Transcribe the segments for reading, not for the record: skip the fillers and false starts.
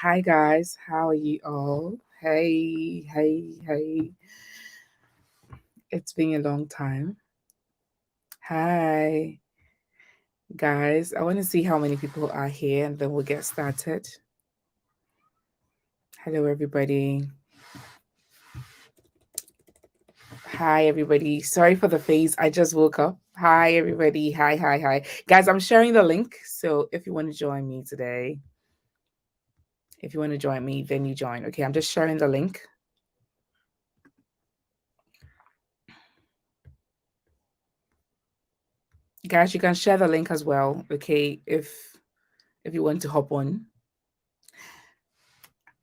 Hi guys, how are you all? Hey. It's been a long time. Hi guys, I want to see how many people are here and then we'll get started. Hello everybody. Hi everybody. Sorry for the face. I just woke up. Hi everybody. Hi. Guys, I'm sharing the link. So if you want to join me today, if you want to join me, then you join. Okay, I'm just sharing the link. Guys, you can share the link as well, okay, if you want to hop on.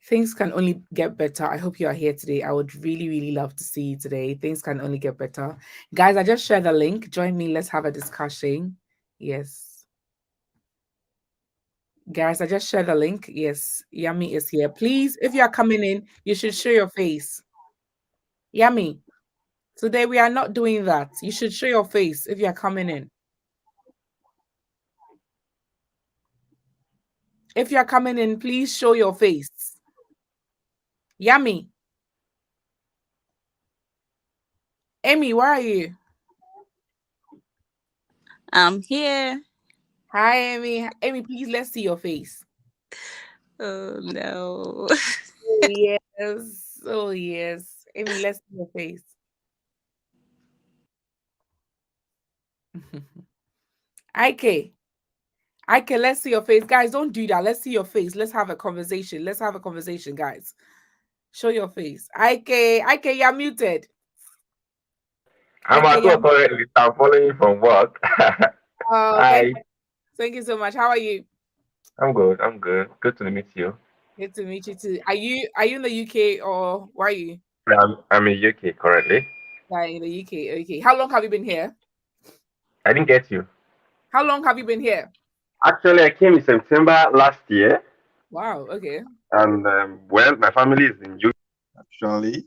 Things can only get better. I hope you are here today. I would really love to see you today. Things can only get better. Guys, I just shared the link. Join me. Let's have a discussion. Yes. Guys, I just shared the link. Yes, Yummy is here. Please, if you are coming in, you should show your face. Yummy, today we are not doing that. You should show your face if you are coming in. If you are coming in, please show your face. Yummy. Amy, where are you? I'm here. Hi, Amy. Amy, please, let's see your face. Oh no. Oh, yes. Oh, yes. Amy, let's see your face. Ike. Ike, let's see your face. Guys, don't do that. Let's see your face. Let's have a conversation. Let's have a conversation, guys. Show your face. Ike, you're muted. I'm Ike, at you're work currently. I'm following you from work. Oh, Hi. thank you so much. How are you? I'm good. I'm good. Good to meet you. Good to meet you too. Are you in the UK or where are you? I'm in UK currently. Yeah, in the UK. Okay. How long have you been here? I didn't get you. How long have you been here? Actually, I came in September last year, Wow, okay. and well, my family is in UK. Actually,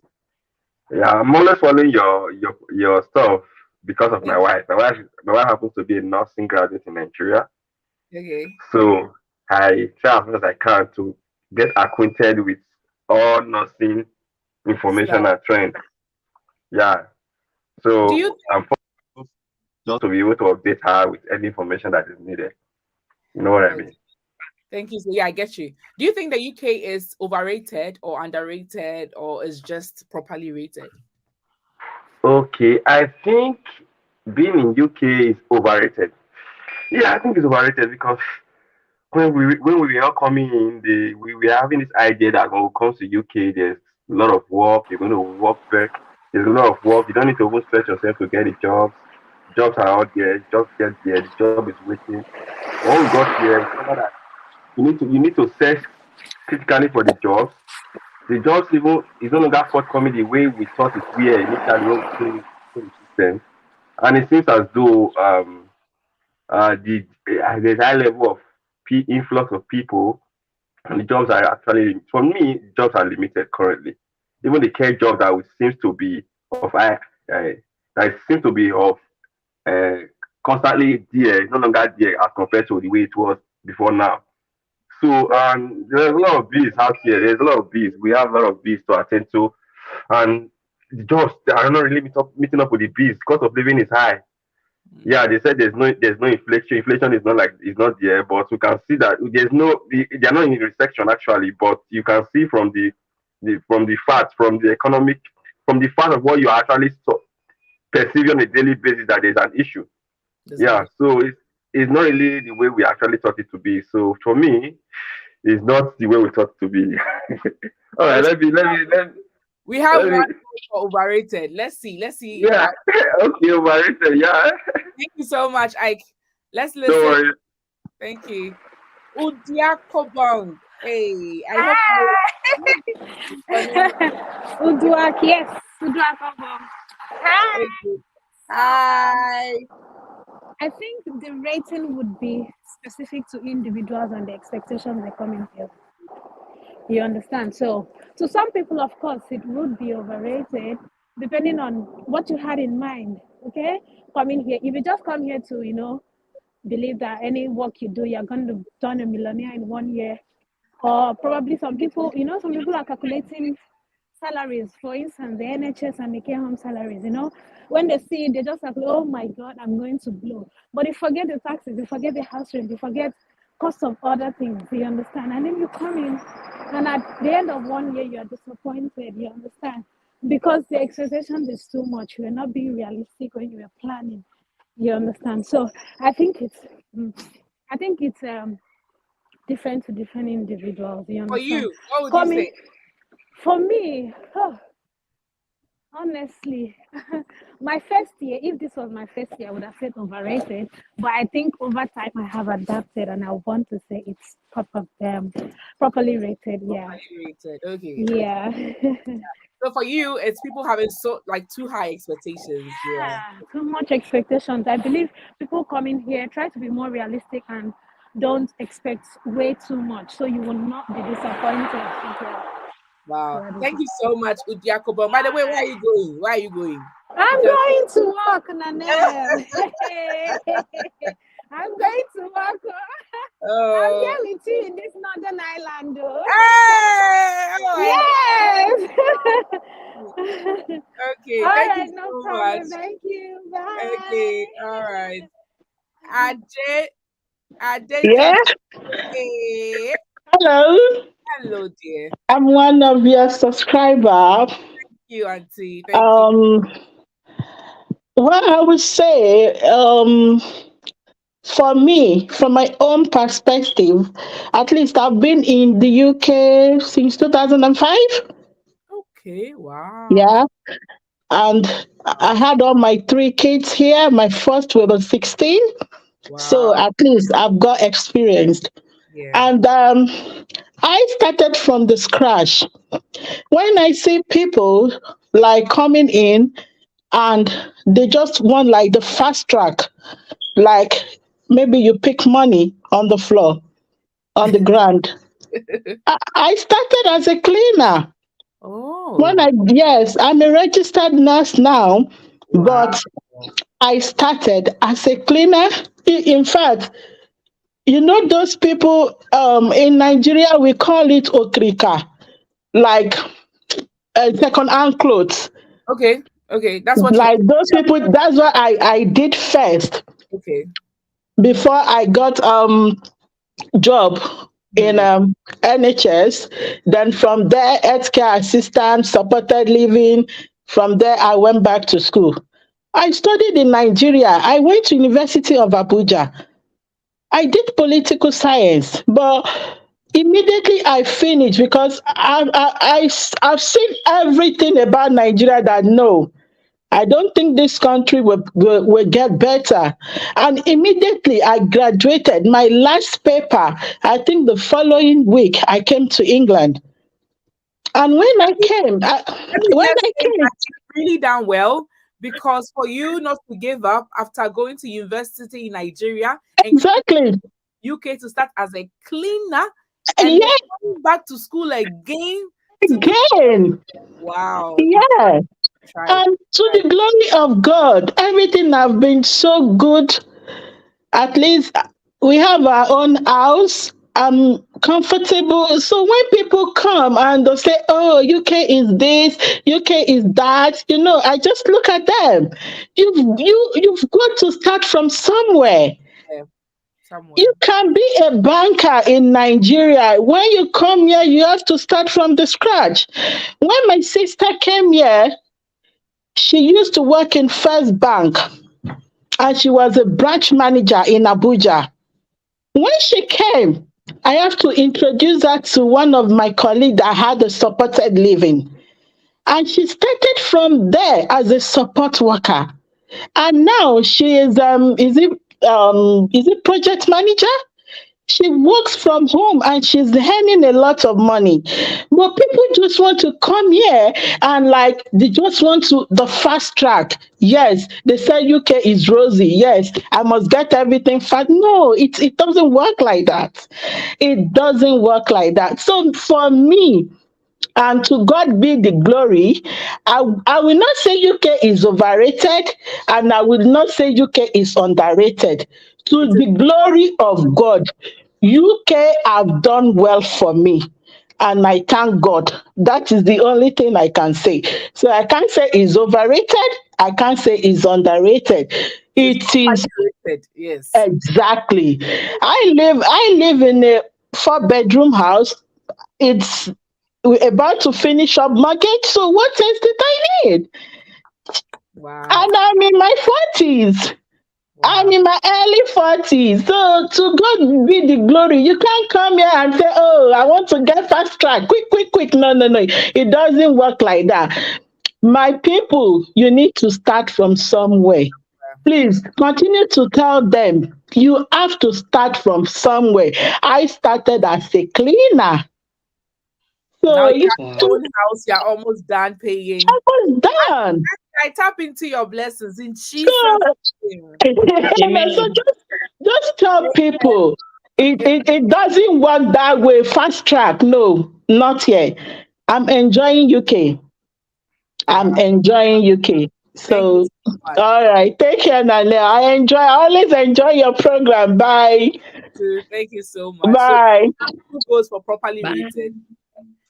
yeah, I'm always following your stuff because of my Thank wife. My wife happens to be a nursing graduate in Nigeria, Okay. so I try as much as I can to get acquainted with all nursing information Stuff. and trends. Yeah. Do So you I'm just to be able to update her with any information that is needed. You know what I okay. mean? Thank you. So yeah, I get you. Do you think the UK is overrated or underrated or is just properly rated? Okay, I think being in UK is overrated. Yeah, I think it's overrated because when we were all coming in, we were having this idea that when we come to UK, there's a lot of work. You're going to work very. There's a lot of work. You don't need to even stretch yourself to get the jobs. Jobs are out there. Just get there. The job is waiting. When we got here, we discovered that you need to search critically for the jobs. The jobs even is no longer forthcoming the way we thought it were initially when we came into the system. And it seems as though there's high level of influx of people, and the jobs are actually, for me, jobs are limited currently. Even the care job that seems to be of uh, that seems to be of uh, constantly there, is no longer there as compared to the way it was before now. So there's a lot of bees out here. There's a lot of bees. We have a lot of bees to attend to, and the jobs they are not really meeting up with the bees. Cost of living is high. Yeah, they said there's no inflation. Inflation is not like it's not there, but we can see that they are not in recession actually. But you can see from the facts, from the fact of what you are actually perceiving on a daily basis that there's an issue. There's an Yeah, so it's not really the way we actually thought it to be. So for me, it's not the way we thought it to be. All right, issue. We have let one me, for overrated. Let's see. Let's see. yeah, okay, overrated, yeah. Thank you so much, Ike. Let's Don't listen. worry. Thank you. Udiakobong. Hey, I hope you your name. Uduak, yes. Uduak Obo. Hi. Thank you. So, Hi. I think the rating would be specific to individuals and the expectations they come in here. You understand? So, to some people, of course, it would be overrated depending on what you had in mind. Okay? Coming here, if you just come here to, believe that any work you do, you're going to turn a millionaire in 1 year, or probably some people, some people are calculating salaries, for instance, the NHS and the care home salaries, when they see it, they just like, oh my God, I'm going to blow. But you forget the taxes, you forget the house rent, you forget cost of other things, you understand? And then you come in, and at the end of 1 year, you're disappointed, you understand? Because the expectations is too much. You're not being realistic when you were planning, you understand? So I think it's, different to different individuals, you For understand? you, what would you Coming, say? for me, honestly, my first year, if this was my first year, I would have said overrated. But I think over time I have adapted, and I want to say it's properly rated. Yeah, Properly rated. Okay. yeah, So for you, it's people having so like too high expectations. Yeah. too much expectations. I believe people coming here try to be more realistic and don't expect way too much, so you will not be disappointed. Yeah. Wow. So that is Thank it. you so much, Udiakobo. By the way, where are you going? Where are you going? I'm Because going to work, Nanel. I'm going to work. I'm oh, here with you in this northern island, though. hey, oh my Yes. God. Okay, All thank right, you no so much. problem. Thank you. Okay, all right. Ade, Ade, Yeah, hey, hello. hello, dear. Thank I'm one of your subscribers. you, Auntie. Thank you. Um, what I would say, for me, from my own perspective, at least I've been in the UK since 2005. Okay, wow, Yeah, and I wow, had all my three kids here. My first was 16, so wow. at least I've got experience. Yeah. And I started from the scratch. When I see people like coming in and they just want like the fast track, like maybe you pick money on the floor, on the ground. I started as a cleaner. When Oh, I, yes, I'm a registered nurse now, wow. but I started as a cleaner. In fact, those people in Nigeria, we call it okrika, like second hand clothes. Okay, okay. That's what you. Like those people, that's what I did first Okay. before I got job in Hmm. NHS. Then from there, healthcare assistant, supported living. From there, I went back to school. I studied in Nigeria. I went to University of Abuja. I did political science, but immediately I finished because I've seen everything about Nigeria that no, I don't think this country will get better. And immediately I graduated. My last paper, I think the following week, I came to England. And when I came, Let me when just I say came, that you really done well because for you not to give up after going to university in Nigeria and exactly, UK to start as a cleaner and then yeah, coming back to school again to do again, wow, you yeah. tried. And to Tried. the glory of God, everything have been so good. At least we have our own house. I'm comfortable. So when people come and they say, "Oh, UK is this, UK is that," I just look at them. You've got to start from somewhere. Yeah, You somewhere. can be a banker in Nigeria. When you come here, you have to start from the scratch. When my sister came here, she used to work in First Bank and she was a branch manager in Abuja. When she came, I have to introduce her to one of my colleagues that had a supported living. And she started from there as a support worker. And now she is it project manager? She works from home and she's earning a lot of money. But people just want to come here and like they just want to the fast track. Yes, they say UK is rosy. Yes, I must get everything fast. No, it doesn't work like that. It doesn't work like that. So for me, and to God be the glory. I will not say UK is overrated, and I will not say UK is underrated. It To is the glory of God, UK have done well for me. And I thank God. That is the only thing I can say. So I can't say it's overrated. I can't say it's underrated. It's It is properly rated. Yes. exactly. I live in a 4 bedroom house. It's we're about to finish up market. So what else did I need? Wow. And I'm in my 40s. I'm Wow. in my early 40s. So to God be the glory. You can't come here and say, oh, I want to get fast track. Quick, quick, quick. No, no, no. It doesn't work like that. My people, you need to start from somewhere. Please continue to tell them you have to start from somewhere. I started as a cleaner. Now So you you have Wow. your to own house. You're almost done paying. I was done. I tap into your blessings in Jesus' So name. so Amen. just tell people Yeah. it doesn't work that way. Fast track, no, not yet. I'm enjoying UK. I'm Wow. enjoying UK. Thank you So so much. all right, take care, Nana. I always enjoy your program. Bye. Dude, thank you so much. So Bye. who goes for properly Bye. rated?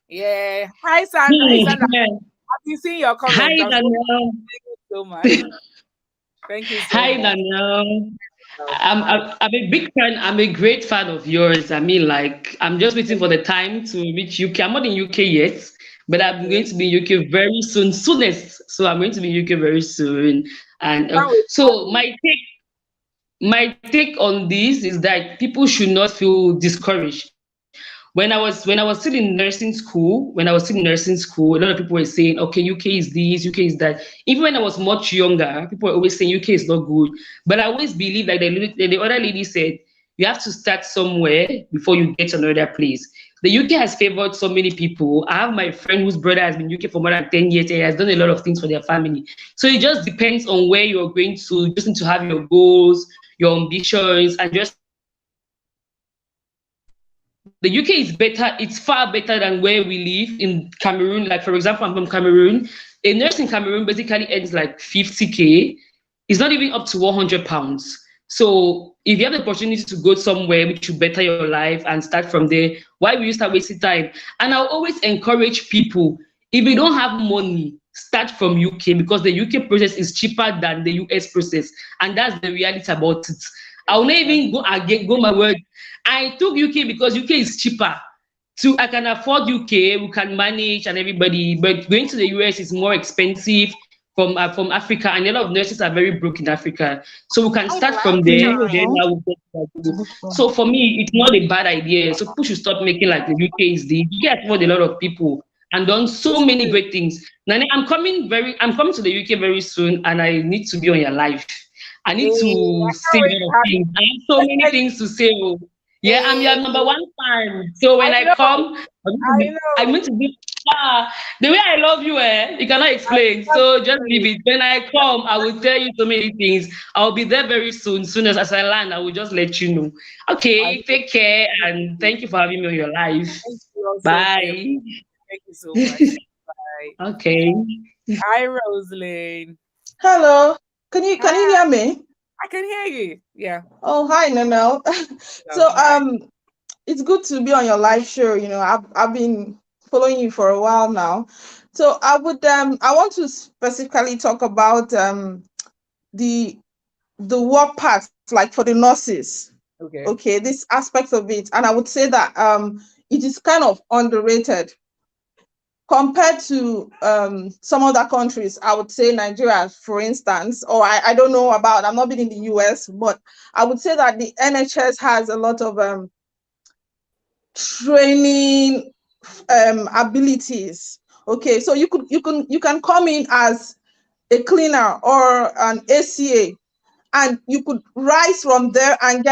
Yeah. Hi, Sandra. Hey, Sandra. Yeah. I've been seeing your Hi, comments. I'm so Daniel. thank you so much. Thank you so Hi, much. Daniel. Hi. I'm a big fan. I'm a great fan of yours. I mean, like, I'm just waiting for the time to reach UK. I'm not in UK yet, but I'm going Okay. to be in UK very soon, soonest. So I'm going to be in UK very soon. And Can't wait. so my take on this is that people should not feel discouraged. When I was still in nursing school, a lot of people were saying, okay, UK is this, UK is that. Even when I was much younger, people were always saying UK is not good. But I always believe, like the other lady said, you have to start somewhere before you get to another place. The UK has favored so many people. I have my friend whose brother has been in UK for more than 10 years and he has done a lot of things for their family. So it just depends on where you're going to. You just need to have your goals, your ambitions, and just the UK is better, it's far better than where we live in Cameroon. Like, for example, I'm from Cameroon. A nurse in Cameroon basically earns like 50K. It's not even up to £100. So if you have the opportunity to go somewhere which will better your life and start from there, why will you start wasting time? And I'll always encourage people, if you don't have money, start from UK because the UK process is cheaper than the US process. And that's the reality about it. I'll not even go my word. I took UK because UK is cheaper. I can afford UK, we can manage and everybody, but going to the US is more expensive from Africa, and a lot of nurses are very broke in Africa. So we can start from there. Then I will get to that. So for me, it's not a bad idea. So people should stop making like the UK is the UK has afford a lot of people and done so many great things. Nani, I'm coming to the UK very soon, and I need to be on your live. I Hey, need to I say can't a wait lot to of have things. I have so many you. things to say. Oh. Yeah, I'm Hey, your number one fan. So when I I know. come, I'm I going to be the way I love you, you cannot explain. So just leave know. it. When I come, I will tell you so many things. I'll be there very soon. Soon as I land, I will just let you know. I Okay, know. take care and thank you for having me on your live. Thank you also for your Bye. thank you so much. Bye. Okay. Hi, Rosalind. Hello. Can you Hi, hear me? I can hear you. Yeah. Oh, hi, Nano. So Hi. it's good to be on your live show. I've been following you for a while now. So I want to specifically talk about the work parts, like for the nurses. Okay. Okay, this aspect of it. And I would say that it is kind of underrated compared to some other countries. I would say Nigeria, for instance, or I don't know about, I'm not been in the US, but I would say that the NHS has a lot of training abilities. Okay, so you can come in as a cleaner or an ACA, and you could rise from there and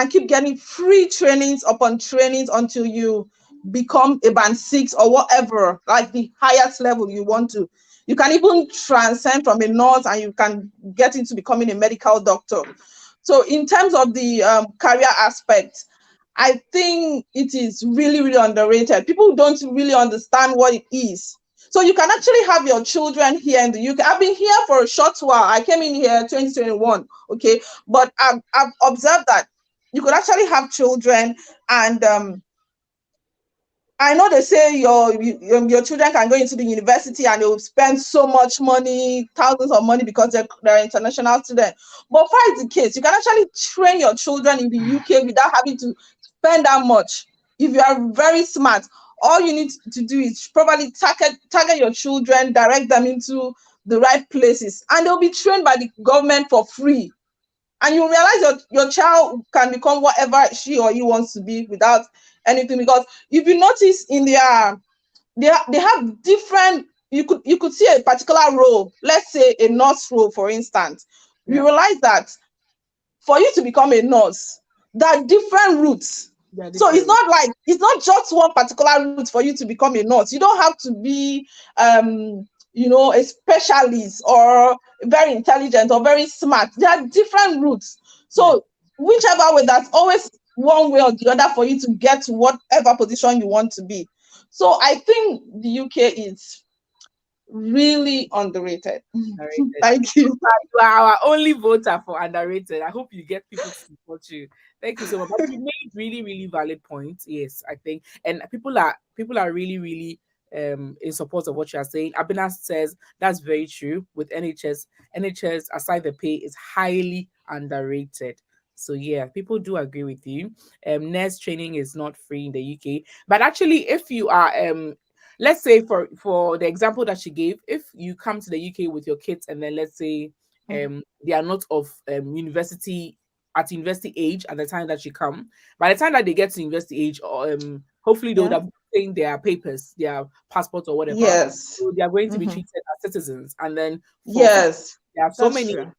keep getting free trainings upon trainings until you become a band 6 or whatever, like the highest level you want to. You can even transcend from a nurse and you can get into becoming a medical doctor. So in terms of the career aspect, I think it is really, really underrated. People don't really understand what it is. So you can actually have your children here in the UK. I've been here for a short while. I came in here 2021, okay? But I've observed that you could actually have children, and I know they say your children can go into the university and they will spend so much money, thousands of money, because they're international students. But far is the case, you can actually train your children in the UK without having to spend that much. If you are very smart, all you need to do is probably target your children, direct them into the right places, and they'll be trained by the government for free. And you realize your child can become whatever she or he wants to be without anything. Because if you notice in they have different, you could see a particular role, let's say a nurse role, for instance. Yeah. You realize that for you to become a nurse, there are different routes. So it's not just one particular route for you to become a nurse. You don't have to be a specialist or very intelligent or very smart. There are different routes. So whichever way, that's always one way or the other for you to get to whatever position you want to be. So I think the UK is really underrated. Thank you. You are our only voter for underrated. I hope you get people to support you. Thank you so much. But you made really, really valid points. Yes, I think, and people are really, really in support of what you are saying. Abina says that's very true. With NHS aside the pay is highly underrated. So yeah, people do agree with you. Nurse training is not free in the UK, but actually, if you are let's say for the example that she gave, if you come to the UK with your kids and then let's say they are not of university age at the time that you come, by the time that they get to university age, or hopefully they would have obtained their papers, their passport or whatever. Yes. So they are going to be treated as citizens, and then yes, there are so that's many true.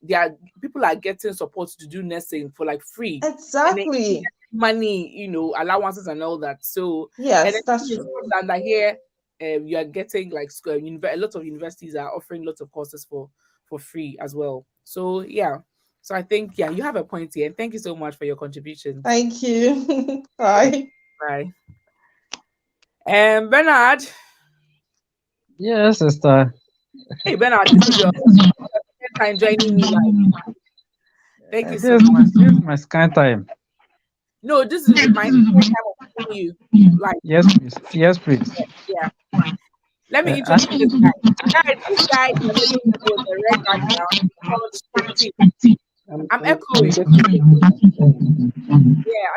there are people are getting support to do nursing for like free. Exactly. Money, allowances and all that. So and Yes, then that's it's true. not that here you are getting like a lot of universities are offering lots of courses for free as well. So yeah. So I think you have a point here. And thank you so much for your contribution. Thank you. Bye. Bye. Bernard. Yes, sister. Hey Bernard, this is your second time joining me live. Thank you so This much. is my scan time. No, this is my second time of seeing you live. Yes, please. Yes, please. Yeah. Let me Uh, introduce I- this guy. Guys, this guy is already with the red background. He's called Scripty. I'm echoing. Yeah, I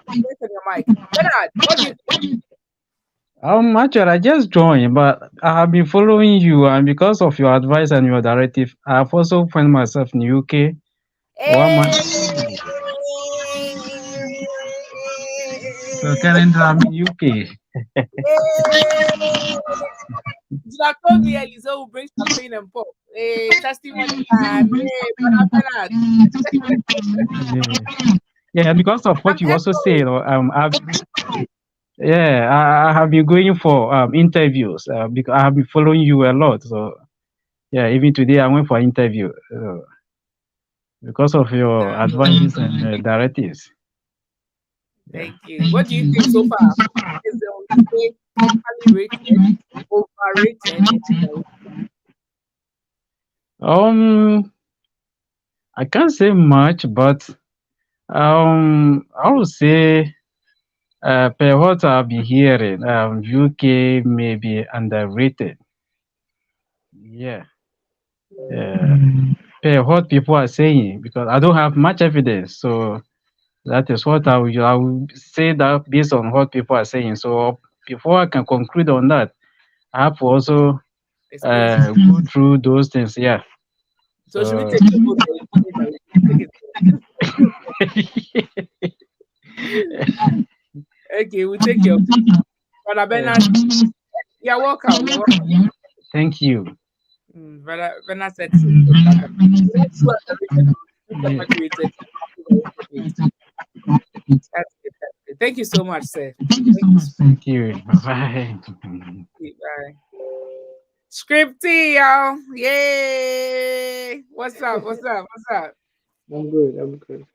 think wait on your mic. Bernard, what do you think? Actually, I just joined, but I have been following you, and because of your advice and your directive, I have also found myself in UK. 1 month. So currently, I'm in UK. You have told me Elisa will bring champagne and pop. Hey, testimony time. Hey, Bernard. Yeah, because of what I'm you also echoing. said, I have been going for interviews because I have been following you a lot. So yeah, even today I went for an interview because of your advices and directives. Thank you. What do you think so far? Is the properly rated, overrated? I can't say much, but I would say per what I've been hearing, UK may be underrated. Yeah. Per what people are saying, because I don't have much evidence, so that is what I will say that based on what people are saying. So before I can conclude on that, I have to also go through those things. Yeah. So should we take the vote? Okay, we'll take your Brother Bernard. You're welcome. You're welcome. Thank you. Brother Bernard said so. That's good. That's good. Thank you so much, sir. Thank you. Bye. Bye. Scripty, y'all. Yay. What's up? What's up? What's up? I'm good.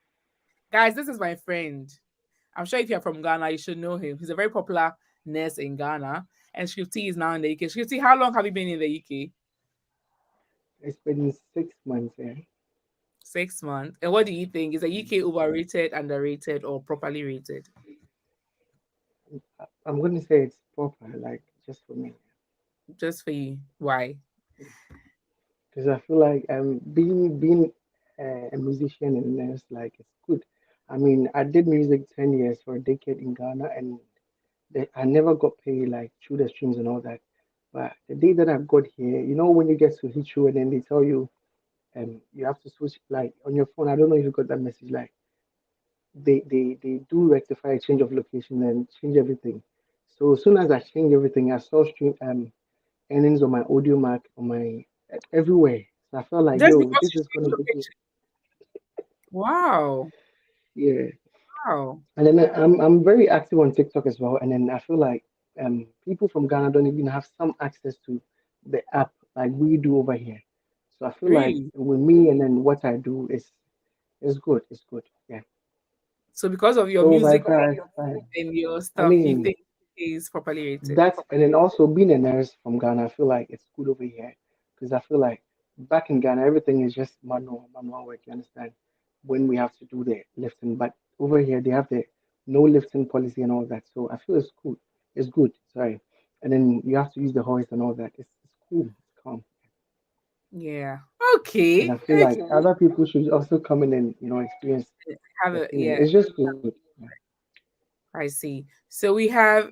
Guys, this is my friend. I'm sure if you're from Ghana, you should know him. He's a very popular nurse in Ghana. And Scripty is now in the UK. Scripty, how long have you been in the UK? It's been 6 months, yeah. 6 months. And what do you think? Is the UK overrated, underrated, or properly rated? I'm going to say it's proper, like just for me, Just for you. Why? because I feel like being a musician and a nurse, like it's good. I mean, I did music 10 years for a decade in Ghana, and I never got paid like through the streams and all that. But the day that I got here, you know, when you get to hit you and then they tell you, you have to switch like on your phone. I don't know if you got that message. Like they do rectify change of location and change everything. So as soon as I changed everything, I saw stream earnings on my audio mark on my everywhere. So I felt like, Just yo, because this you is change gonna be good. location. Wow. Yeah. Wow. And then I'm very active on TikTok as well. And then I feel like people from Ghana don't even have some access to the app like we do over here. So I feel like Really? with me and then what I do is good. It's good. Yeah. So because of your So by music far it's fine. and your I stuff, you mean, think is properly rated? that and then also being a nurse from Ghana, I feel like it's good over here because I feel like back in Ghana everything is just manual work. You understand? When we have to do the lifting, but over here they have the no lifting policy and all that. So I feel it's cool. It's good. Sorry, and then you have to use the hoist and all that. It's cool. It's calm. Yeah. And Okay. I feel like Okay. other people should also come in and experience Have the a feeling. yeah. It's just good. I see. So we have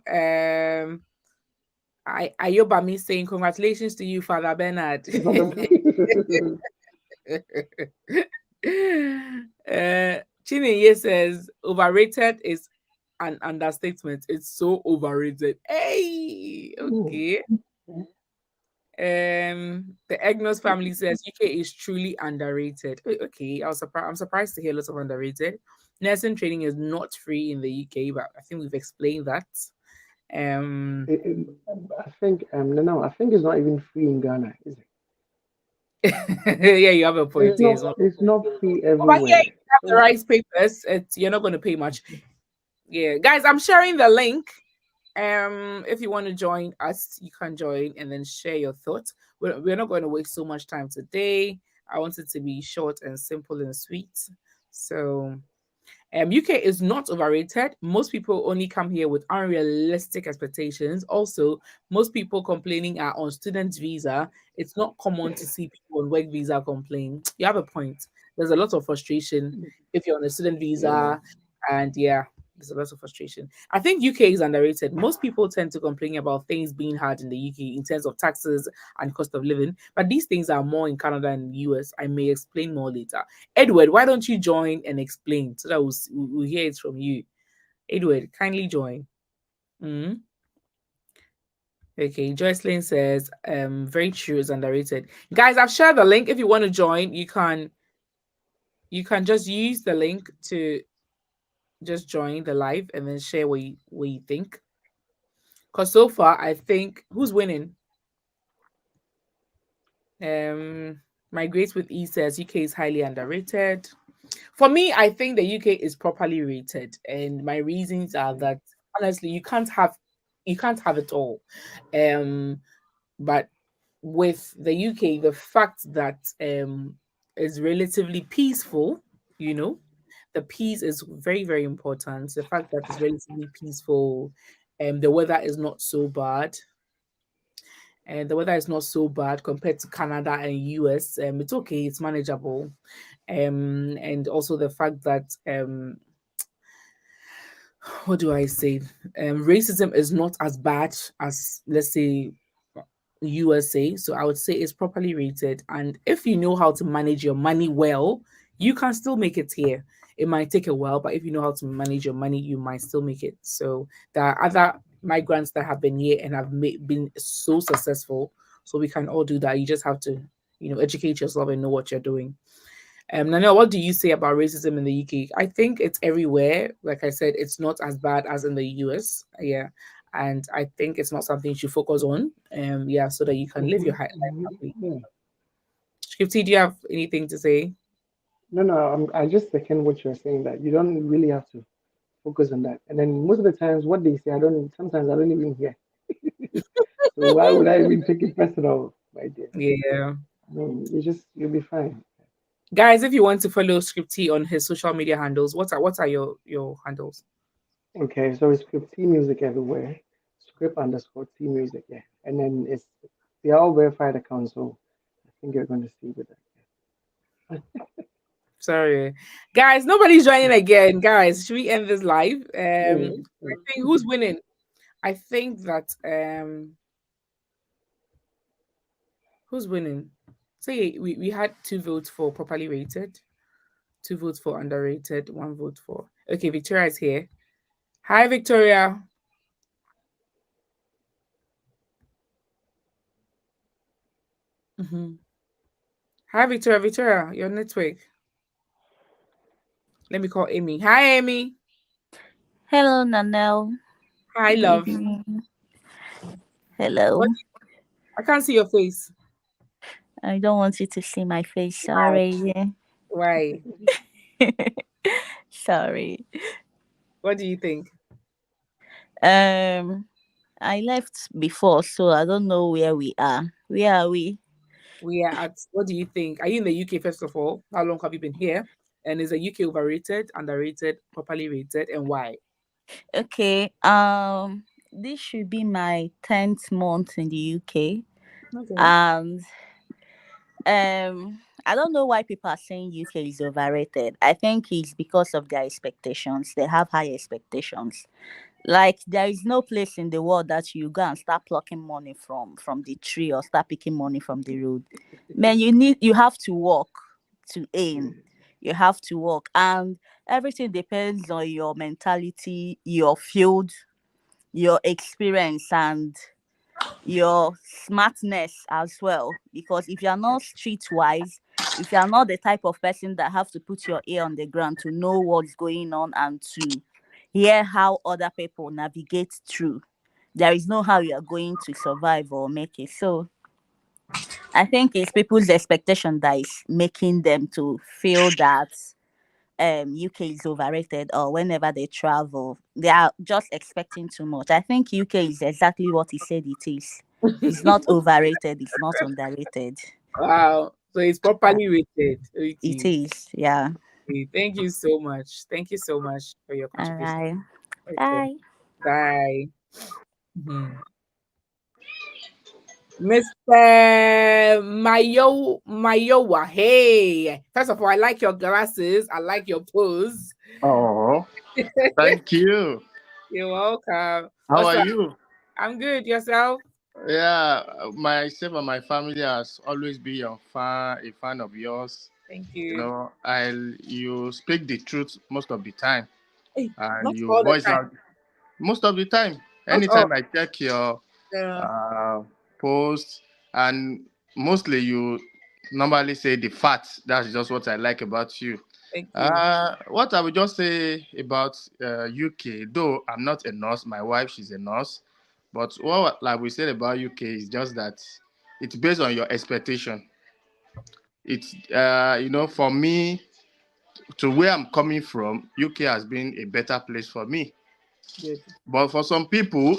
Ayobami saying congratulations to you, Father Bernard. Chineye says overrated is an understatement. It's so overrated. Hey, okay. The Egnos family says UK is truly underrated. Okay, I'm surprised to hear lots of underrated. Nursing training is not free in the UK, but I think we've explained that. Um, It, I think no, I think it's not even free in Ghana, is it? yeah, you have a point here. It's not, It's not free but yeah, everywhere. you have the So right papers. You're not going to pay much. Yeah, guys, I'm sharing the link. If you want to join us, you can join and then share your thoughts. We're not going to waste so much time today. I want it to be short and simple and sweet. So UK is not overrated. Most people only come here with unrealistic expectations. Also, most people complaining are on student visa. It's not common to see people on work visa complain. You have a point. There's a lot of frustration if you're on a student yeah. visa, and yeah, there's a lot of frustration. I think UK is underrated. Most people tend to complain about things being hard in the UK in terms of taxes and cost of living, but these things are more in Canada and US. I may explain more later. Edward, why don't you join and explain so that we'll hear it from you? Edward, kindly join. Mhm. Okay, Joycelyn says, very true, is underrated. Guys, I've shared the link. If you want to join, you can just use the link to just join the live and then share what you think. Because so far, I think who's winning? My Grace with E says UK is highly underrated. For me, I think the UK is properly rated, and my reasons are that honestly, you can't have it all. But with the UK, the fact that is relatively peaceful, you know, the peace is very, very important. The fact that it's relatively peaceful, the weather is not so bad. And the weather is not so bad compared to Canada and US. It's okay, it's manageable. And also the fact that what do I say? Racism is not as bad as, let's say, USA. So I would say it's properly rated. And if you know how to manage your money well, you can still make it here. It might take a while, but if you know how to manage your money, you might still make it. So there are other migrants that have been here and have been so successful. So we can all do that. You just have to, educate yourself and know what you're doing. Nana, what do you say about racism in the UK? I think it's everywhere. Like I said, it's not as bad as in the US. Yeah. And I think it's not something you should focus on. Yeah, so that you can live your life happily. Yeah. Shifty, do you have anything to say? No. I just second what you're saying that you don't really have to focus on that. And then most of the times, what they say, sometimes I don't even hear. So why would I even take it personal, my dear? Yeah. I mean, you'll be fine. Guys, if you want to follow Scripty on his social media handles, what are your handles? Okay, so it's script T music everywhere. Script underscore T music, yeah. And then they're all verified accounts, so I think you're going to see with that. Sorry, guys, nobody's joining again. Guys, should we end this live? Yeah. I think who's winning? I think that who's winning? Say we had 2 votes for properly rated, 2 votes for underrated, 1 vote for. Okay, Victoria is here. Hi, Victoria. Mhm. Hi, Victoria. Victoria, your network. Let me call Amy. Hi, Amy. Hello, Nanel. Hi, Good love. evening. Hello. What? I can't see your face. I don't want you to see my face. Why? Sorry. Why? Sorry. What do you think? I left before, so I don't know where we are. Where are we? We are at. What do you think? Are you in the UK first of all? How long have you been here? And is the UK overrated, underrated, properly rated, and why? Okay. This should be my 10th month in the UK, Okay. and I don't know why people are saying UK is overrated. I think it's because of their expectations. They have high expectations. Like there is no place in the world that you go and start plucking money from the tree or start picking money from the road. Man, you have to work to aim. You have to work, and everything depends on your mentality, your field, your experience, and your smartness as well. Because if you're not streetwise, if you're not the type of person that have to put your ear on the ground to know what's going on and to hear how other people navigate through, there is no how you are going to survive or make it. So I think it's people's expectation that is making them to feel that UK is overrated, or whenever they travel, they are just expecting too much. I think UK is exactly what he said it is. It's not overrated, it's not underrated. Wow. So it's properly rated. It Okay. is, yeah. Okay. Thank you so much. Thank you so much for your All contribution. right. Okay. Bye. Bye. Mhm. Mr. Mayowa. Hey. First of all, I like your glasses. I like your pose. Oh, thank you. You're welcome. How What's are up? you? I'm good. Yourself? Yeah, myself and my family has always been a fan of yours. Thank You you. know, you speak the truth most of the time, Hey, and not you all the voice time. out most of the time. Not all. Anytime I check your Yeah. posts, and mostly you normally say the facts. That's just what I like about you. Thank you. What I would just say about UK, though I'm not a nurse, my wife she's a nurse, but what like we said about UK is just that it's based on your expectation. It's for me to where I'm coming from, UK has been a better place for me. Good. But for some people,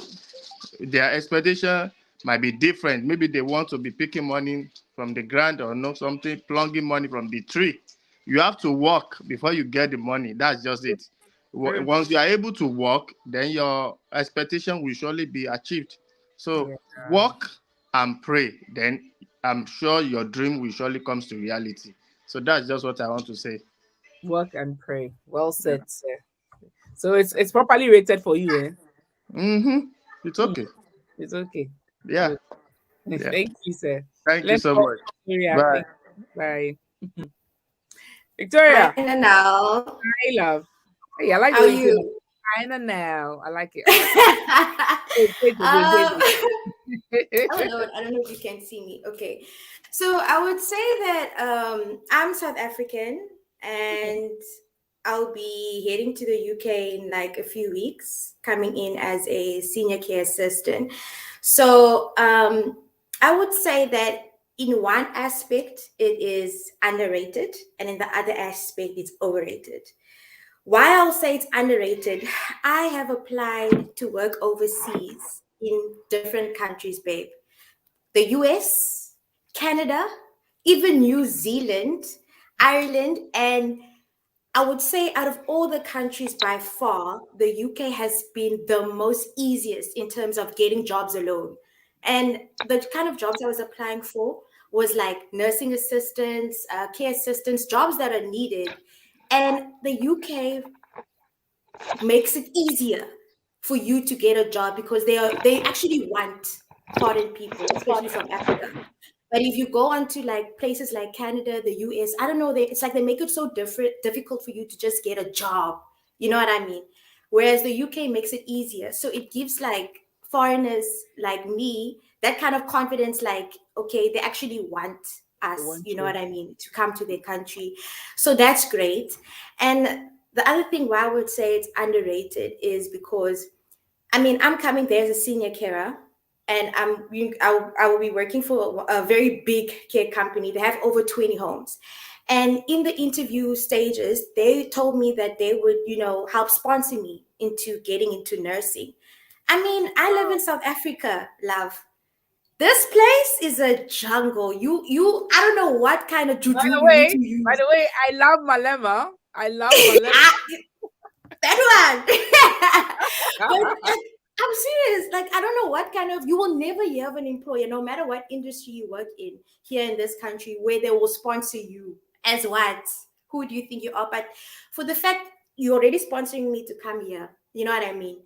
their expectation might be different. Maybe they want to be picking money from the ground or not something, plunging money from the tree. You have to work before you get the money. That's just it. True. Once you are able to work, then your expectation will surely be achieved. So Yeah. work and pray. Then I'm sure your dream will surely comes to reality. So that's just what I want to say. Work and pray. Well Yeah. said, sir. So it's properly rated for you, eh? Mm-hmm. It's Hmm, okay. it's okay. Yeah. Good. Yeah. Thank you, sir. Thank you Let's so go, much. Victoria. Bye. Thank you. Bye. Hi, Victoria. Nanal. Hi, love. Hey, I like How the are way you say that. you? I know now. I like it. I like it. Say it again. Say um, it oh again. Lord, I don't know if you can see me. Okay, so I would say that I'm South African and I'll be heading to the UK in like a few weeks, coming in as a senior care assistant. So I would say that in one aspect it is underrated, and in the other aspect it's overrated. Why I'll say it's underrated, I have applied to work overseas in different countries, babe. The US, Canada, even New Zealand. Ireland, and I would say out of all the countries by far, the UK has been the most easiest in terms of getting jobs alone. And the kind of jobs I was applying for was like nursing assistants, care assistants, jobs that are needed. And the UK makes it easier for you to get a job because they actually want foreign people, especially from Africa. But if you go on to like places like Canada, the US, I don't know, it's like they make it so difficult for you to just get a job. You know what I mean? Whereas the UK makes it easier. So it gives like foreigners like me that kind of confidence, like, okay, they actually want us, you know what I mean, to come to their country. So that's great. And the other thing why I would say it's underrated is because I mean, I'm coming there as a senior carer, and I will be working for a very big care company. They have over 20 homes. And in the interview stages, they told me that they would, help sponsor me into getting into nursing. I mean, I live in South Africa, love. This place is a jungle. I don't know what kind of juju you need to By use. the way, I love Malema. I love Malema. That one. But like, I'm serious. Like, I don't know what kind of, you will never hear of an employer, no matter what industry you work in here in this country, where they will sponsor you as what? Who do you think you are? But for the fact you're already sponsoring me to come here, you know what I mean?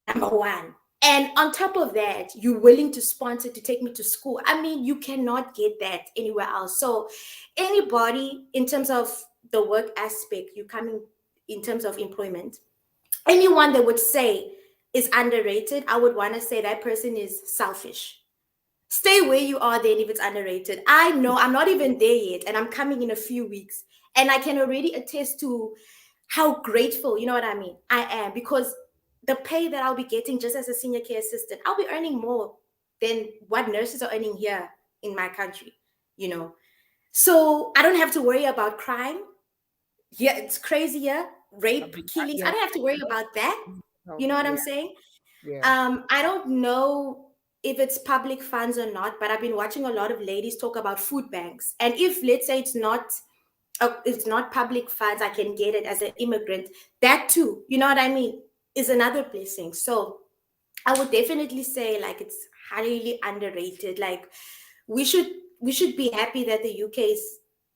Number one. And on top of that, you're willing to sponsor to take me to school. I mean, you cannot get that anywhere else. So, anybody in terms of the work aspect, you coming in terms of employment, anyone that would say is underrated, I would want to say that person is selfish. Stay where you are then if it's underrated. I know I'm not even there yet, and I'm coming in a few weeks, and I can already attest to how grateful, you know what I mean, I am, because the pay that I'll be getting just as a senior care assistant, I'll be earning more than what nurses are earning here in my country, you know. So I don't have to worry about crime. Yeah, it's crazy here. Rape, killings. I don't have to worry about that. You know what I'm saying? I don't know if it's public funds or not, but I've been watching a lot of ladies talk about food banks. And if, let's say, it's not public funds, I can get it as an immigrant. That too, you know what I mean, is another blessing. So I would definitely say like it's highly underrated. Like we should be happy that the UK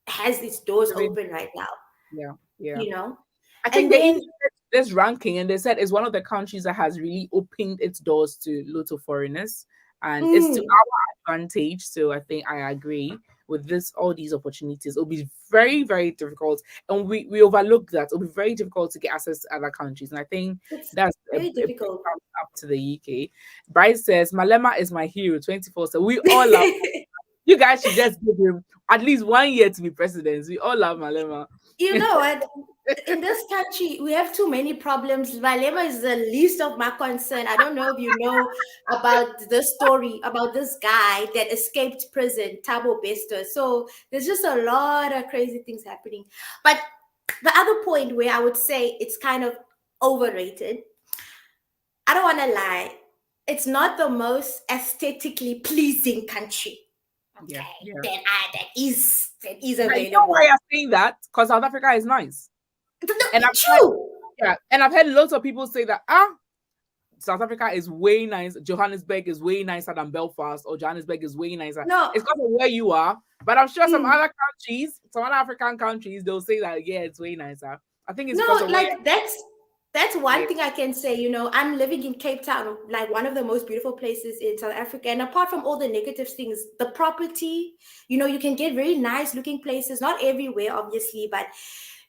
has its doors open right now. Yeah. You know, I think and they then even did this ranking and they said it's one of the countries that has really opened its doors to lots of foreigners, and it's to our advantage. So I think I agree with this, all these opportunities. It'll be very, very difficult, and we overlook that. It'll be very difficult to get access to other countries. And I think it's that's very a big difficult. thumbs up to the UK. Bryce says, Malema is my hero 24. So we all love you guys should just give him at least 1 year to be president. We all love Malema. You know what? In this country, we have too many problems. Malema is the least of my concern. I don't know if you know about the story about this guy that escaped prison, Tabo Bester. So there's just a lot of crazy things happening. But the other point where I would say it's kind of overrated, I don't want to lie, it's not the most aesthetically pleasing country. Okay, that is available. You know why I'm saying that? Because South Africa is nice. And I've heard lots of people say that South Africa is way nice. Johannesburg is way nicer than Belfast, or Johannesburg is way nicer. No, it's because of where you are. But I'm sure some other countries, some other African countries, they'll say that it's way nicer. I think it's because of like that's one thing I can say. You know, I'm living in Cape Town, like one of the most beautiful places in South Africa. And apart from all the negative things, the property, you know, you can get very nice looking places, not everywhere, obviously, but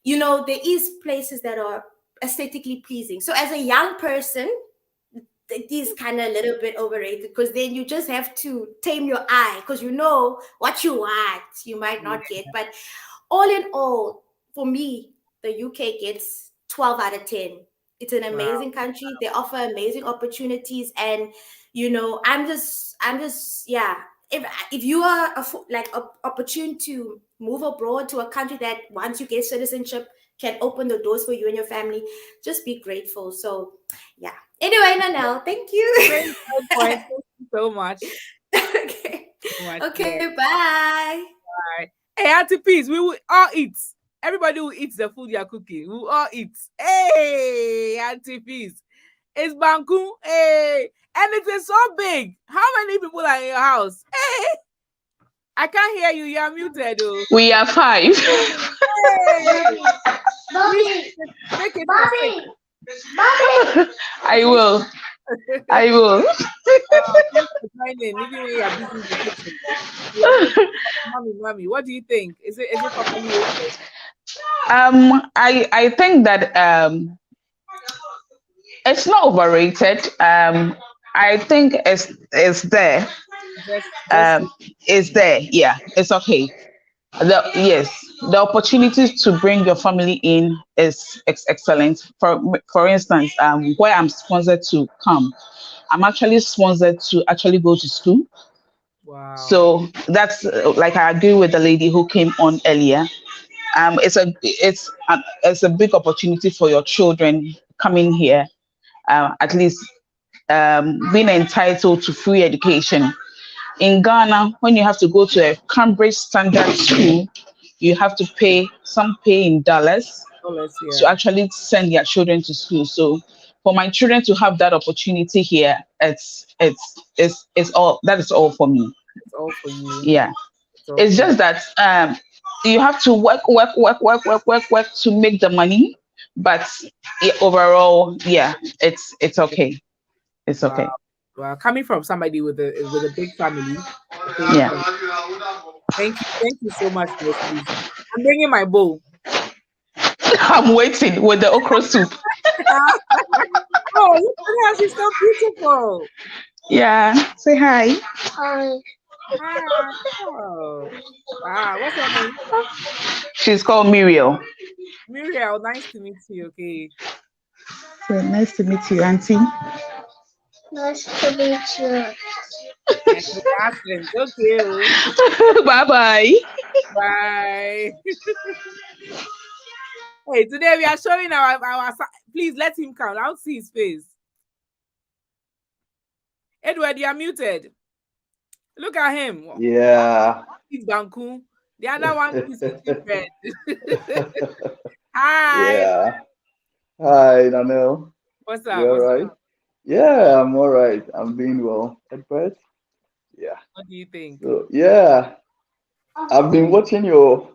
you know, there is places that are aesthetically pleasing. So as a young person, it is kind of a little bit overrated, because then you just have to tame your eye, because you know what you want, you might not get. But all in all, for me, the UK gets 12 out of 10. It's an amazing country. They offer amazing opportunities, and you know, I'm just if you are opportune to move abroad to a country that once you get citizenship can open the doors for you and your family, just be grateful. So yeah. Anyway, Nanelle, thank you. Thank you so much. Okay. Okay, bye. Bye. Hey, Auntie Peace, we will all eat. Everybody will eat the food you are cooking. We will all eat. Hey, Auntie Peace. It's Banku. Hey, and it is so big. How many people are in your house? Hey, I can't hear you. You are muted. Oh. We are 5. Hey, please make it for 6. I will. I will. Thanks for joining, even when you are busy in the kitchen. You are just, mommy, what do you think? Is it properly rated? I think that it's not overrated. I think it's there. Just It's there. Yeah, it's okay. Yes, the opportunities to bring your family in is excellent. For instance, where I'm sponsored to come, I'm actually sponsored to actually go to school. wow. So that's like I agree with the lady who came on earlier. It's a big opportunity for your children coming here. At least being entitled to free education. In Ghana, when you have to go to a Cambridge standard school, you have to pay in dollars to actually send their children to school. So for my children to have that opportunity here, it's all that is all for me. It's all for you. Yeah. It's just that you have to work to make the money, but overall, yeah, it's okay. It's okay. Well, coming from somebody with a big family, Yeah. Thank you so much, please. I'm bringing my bowl. I'm waiting with the okra soup. Oh, look at her, she's so beautiful. Yeah. Say hi. Hi. Oh. Wow, what's her name? She's called Muriel. Muriel, nice to meet you. Okay. So nice to meet you, Auntie. Nice to meet you. Okay. Bye-bye. Bye. Hey, today we are showing our. Please let him count. I'll see his face. Edward, you are muted. Look at him. Yeah. He's Banku. The other one is different. Hi. Yeah. Hi, Nanel. What's up? You all right? Yeah, I'm all right. I'm doing well. Edward? Yeah. What do you think? So, yeah, I've been watching your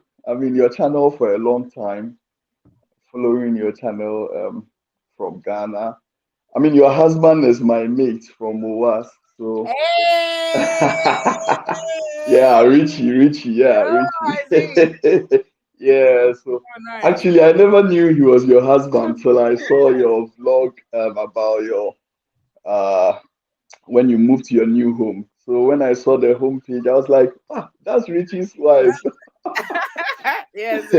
channel for a long time, following your channel from Ghana. I mean, your husband is my mate from Moas, so yeah, Richie, yeah, Richie. Yeah, so actually, I never knew he was your husband till I saw your vlog about your when you moved to your new home. So when I saw the homepage, I was like, that's Richie's wife. Yes.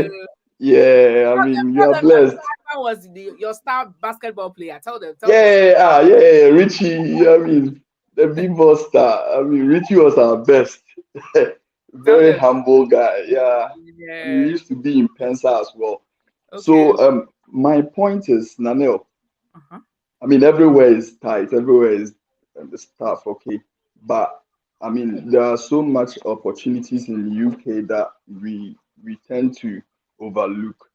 Yeah, I mean, you are blessed. Was your star basketball player? Tell them. Yeah, Richie. I mean, the big boss star. I mean, Richie was our best. Very humble guy. Yeah. I mean, he used to be in Pensa as well. Okay. So my point is, Nanel. I mean, everywhere is tight. Everywhere is the stuff. Okay, but I mean, there are so much opportunities in the UK that we tend to overlook.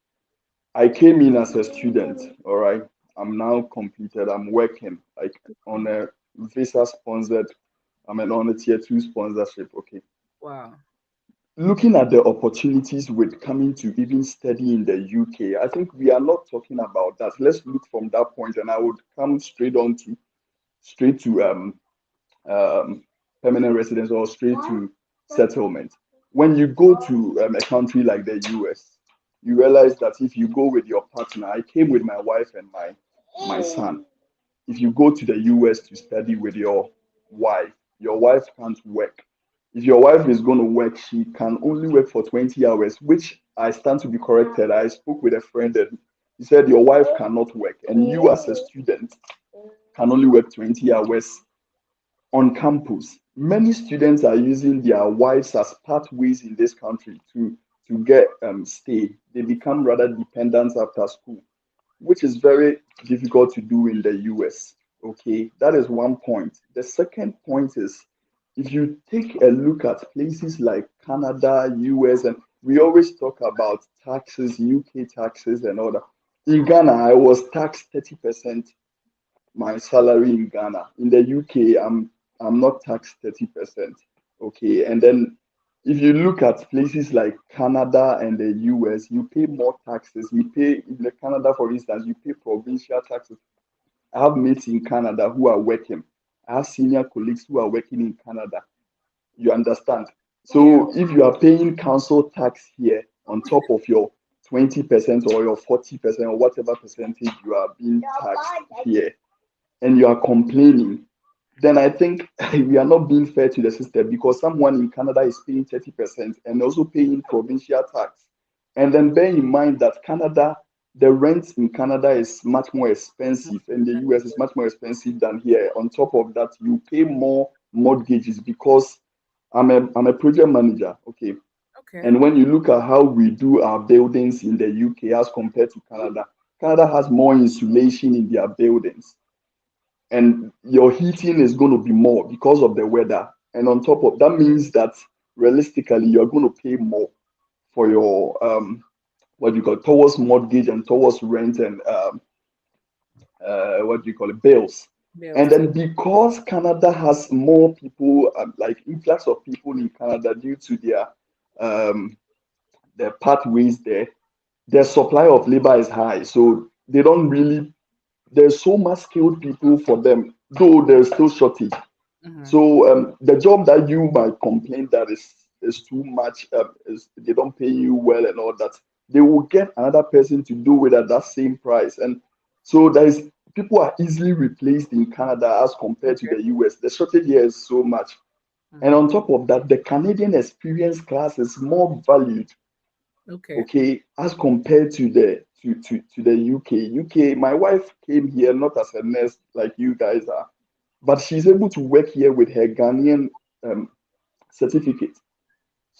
I came in as a student. All right. I'm now completed. I'm working like on a visa sponsored. I'm on a tier 2 sponsorship. Okay. Wow. Looking at the opportunities with coming to even study in the UK, I think we are not talking about that. Let's look from that point, and I would come straight to permanent residence or straight to settlement. When you go to a country like the US, you realize that if you go with your partner, I came with my wife and my son. If you go to the US to study with your wife can't work. If your wife is going to work, she can only work for 20 hours, which I stand to be corrected. I spoke with a friend and he said your wife cannot work, and you as a student can only work 20 hours on campus. Many students are using their wives as pathways in this country to get stay. They become rather dependent after school, which is very difficult to do in the US. Okay, that is one point. The second point is if you take a look at places like Canada, US, and we always talk about taxes, UK taxes and all that. In Ghana, I was taxed 30% my salary in Ghana. In the UK, I'm not taxed 30%. Okay. And then if you look at places like Canada and the US, you pay more taxes. You pay in the Canada, for instance, you pay provincial taxes. I have mates in Canada who are working. I have senior colleagues who are working in Canada. You understand? So if you are paying council tax here on top of your 20% or your 40% or whatever percentage you are being taxed here, and you are complaining, then I think we are not being fair to the system, because someone in Canada is paying 30% and also paying provincial tax. And then bear in mind that Canada, the rent in Canada is much more expensive, and the US is much more expensive than here. On top of that, you pay more mortgages, because I'm a project manager, okay? Okay. And when you look at how we do our buildings in the UK as compared to Canada, Canada has more insulation in their buildings, and your heating is going to be more because of the weather. And on top of that means that realistically, you're going to pay more for your what do you call it, towards mortgage and towards rent and what do you call it, bills. And Bills. then because Canada has more people, like influx of people in Canada due to their pathways there, their supply of labor is high. So they don't really, there's so much skilled people for them, though there's still shortage. Mhm. So the job that you might complain that is too much, is they don't pay you well and all that, they will get another person to do it at that same price. And so there is, people are easily replaced in Canada as compared to Okay. the US. The shortage here is so much. And Mhm. on top of that, the Canadian experience class is more valued, Okay. okay, as compared to the UK. UK, my wife came here not as a nurse like you guys are, but she's able to work here with her Ghanaian um, certificate.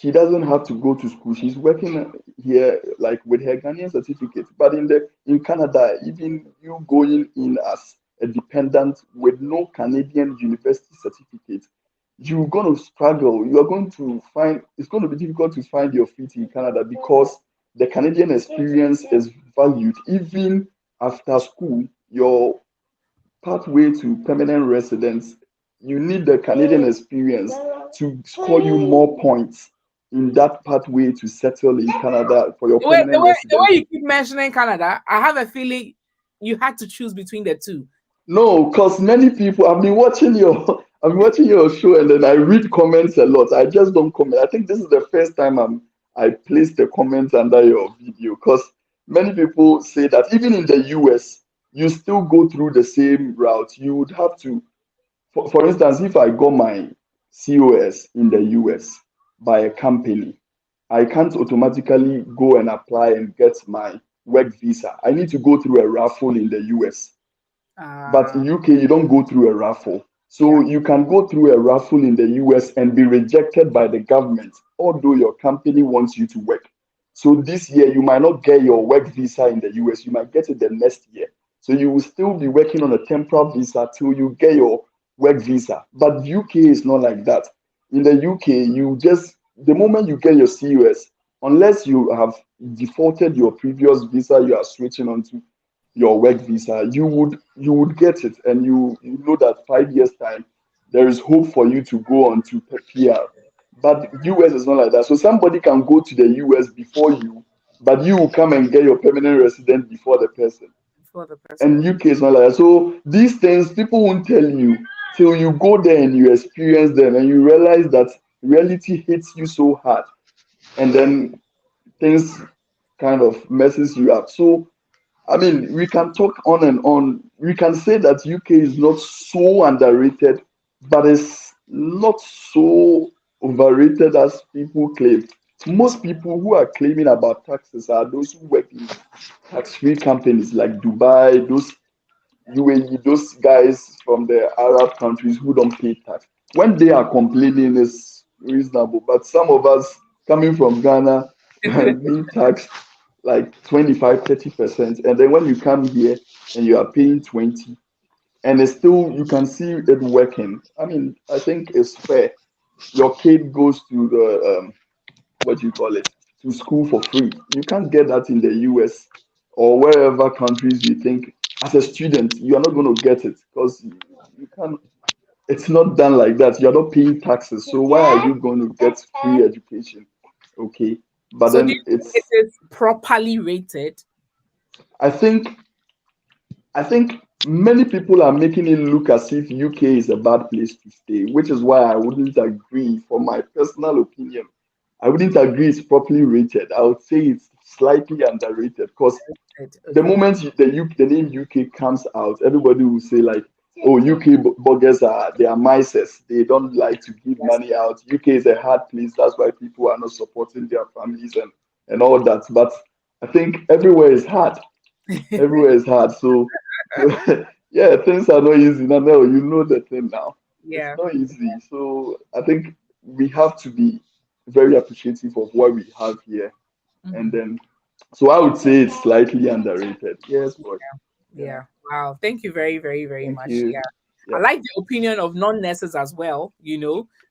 She doesn't have to go to school. She's working here like with her Ghanaian certificate. But in Canada, even you going in as a dependent with no Canadian university certificate, you're going to struggle. You are going to find it's going to be difficult to find your feet in Canada, because the Canadian experience is valued. Even after school, your pathway to permanent residence, you need the Canadian experience to score you more points in that pathway to settle in Canada for your The way, the permanent way, the way residency. you keep mentioning Canada, I have a feeling you had to choose between the two. No, because many people, I've been watching your show, and then I read comments a lot. I just don't comment. I think this is the first time I placed the comments under your video, because many people say that even in the US, you still go through the same route. You would have to, for instance, if I got my COS in the US by a company, I can't automatically go and apply and get my work visa. I need to go through a raffle in the US. But in UK, you don't go through a raffle. So Yeah. you can go through a raffle in the US and be rejected by the government, although your company wants you to work. So this year, you might not get your work visa in the US. You might get it the next year. So you will still be working on a temporary visa till you get your work visa. But UK is not like that. In the UK, the moment you get your CUS, unless you have defaulted your previous visa, you are switching onto your work visa, you would get it, and you know that 5 years time there is hope for you to go on to PR. But US is not like that. So somebody can go to the US before you, but you will come and get your permanent resident before the person. For the person. And UK is not like that. So these things people won't tell you till you go there and you experience them and you realize that reality hits you so hard, and then things kind of messes you up. So I mean, we can talk on and on. We can say that UK is not so underrated, but it's not so overrated as people claim. Most people who are claiming about taxes are those who work in tax-free companies like Dubai, those UAE, those guys from the Arab countries who don't pay tax. When they are complaining, it's reasonable. But some of us coming from Ghana, being taxed like 25, 30%. And then when you come here and you are paying 20, and it's still, you can see it working. I mean, I think it's fair. Your kid goes to the, what do you call it? to school for free. You can't get that in the US or wherever countries you think as a student you are not going to get it because you can't. It's not done like that. You're not paying taxes. So why are you going to get free education? Okay. But So do then you think it is properly rated? I think I think many people are making it look as if UK is a bad place to stay, which is why I wouldn't agree. For my personal opinion, I wouldn't agree it's properly rated. I would say it's slightly underrated because the Okay. moment the name UK comes out, everybody will say like, "Oh, UK burgers they are misers. They don't like to give Yes. money out. UK is a hard place. That's why people are not supporting their families and all that." But I think everywhere is hard. Everywhere is hard. So yeah, things are not easy. Now, no, you know the thing now. It's Yeah. not easy. So I think we have to be very appreciative of what we have here, and Mhm. then so I would say it's slightly underrated. Yes, but yeah. Yeah. Wow. Thank you very, very, very Thank much. you. Yeah. I Yeah. like the opinion of non-nurses as well,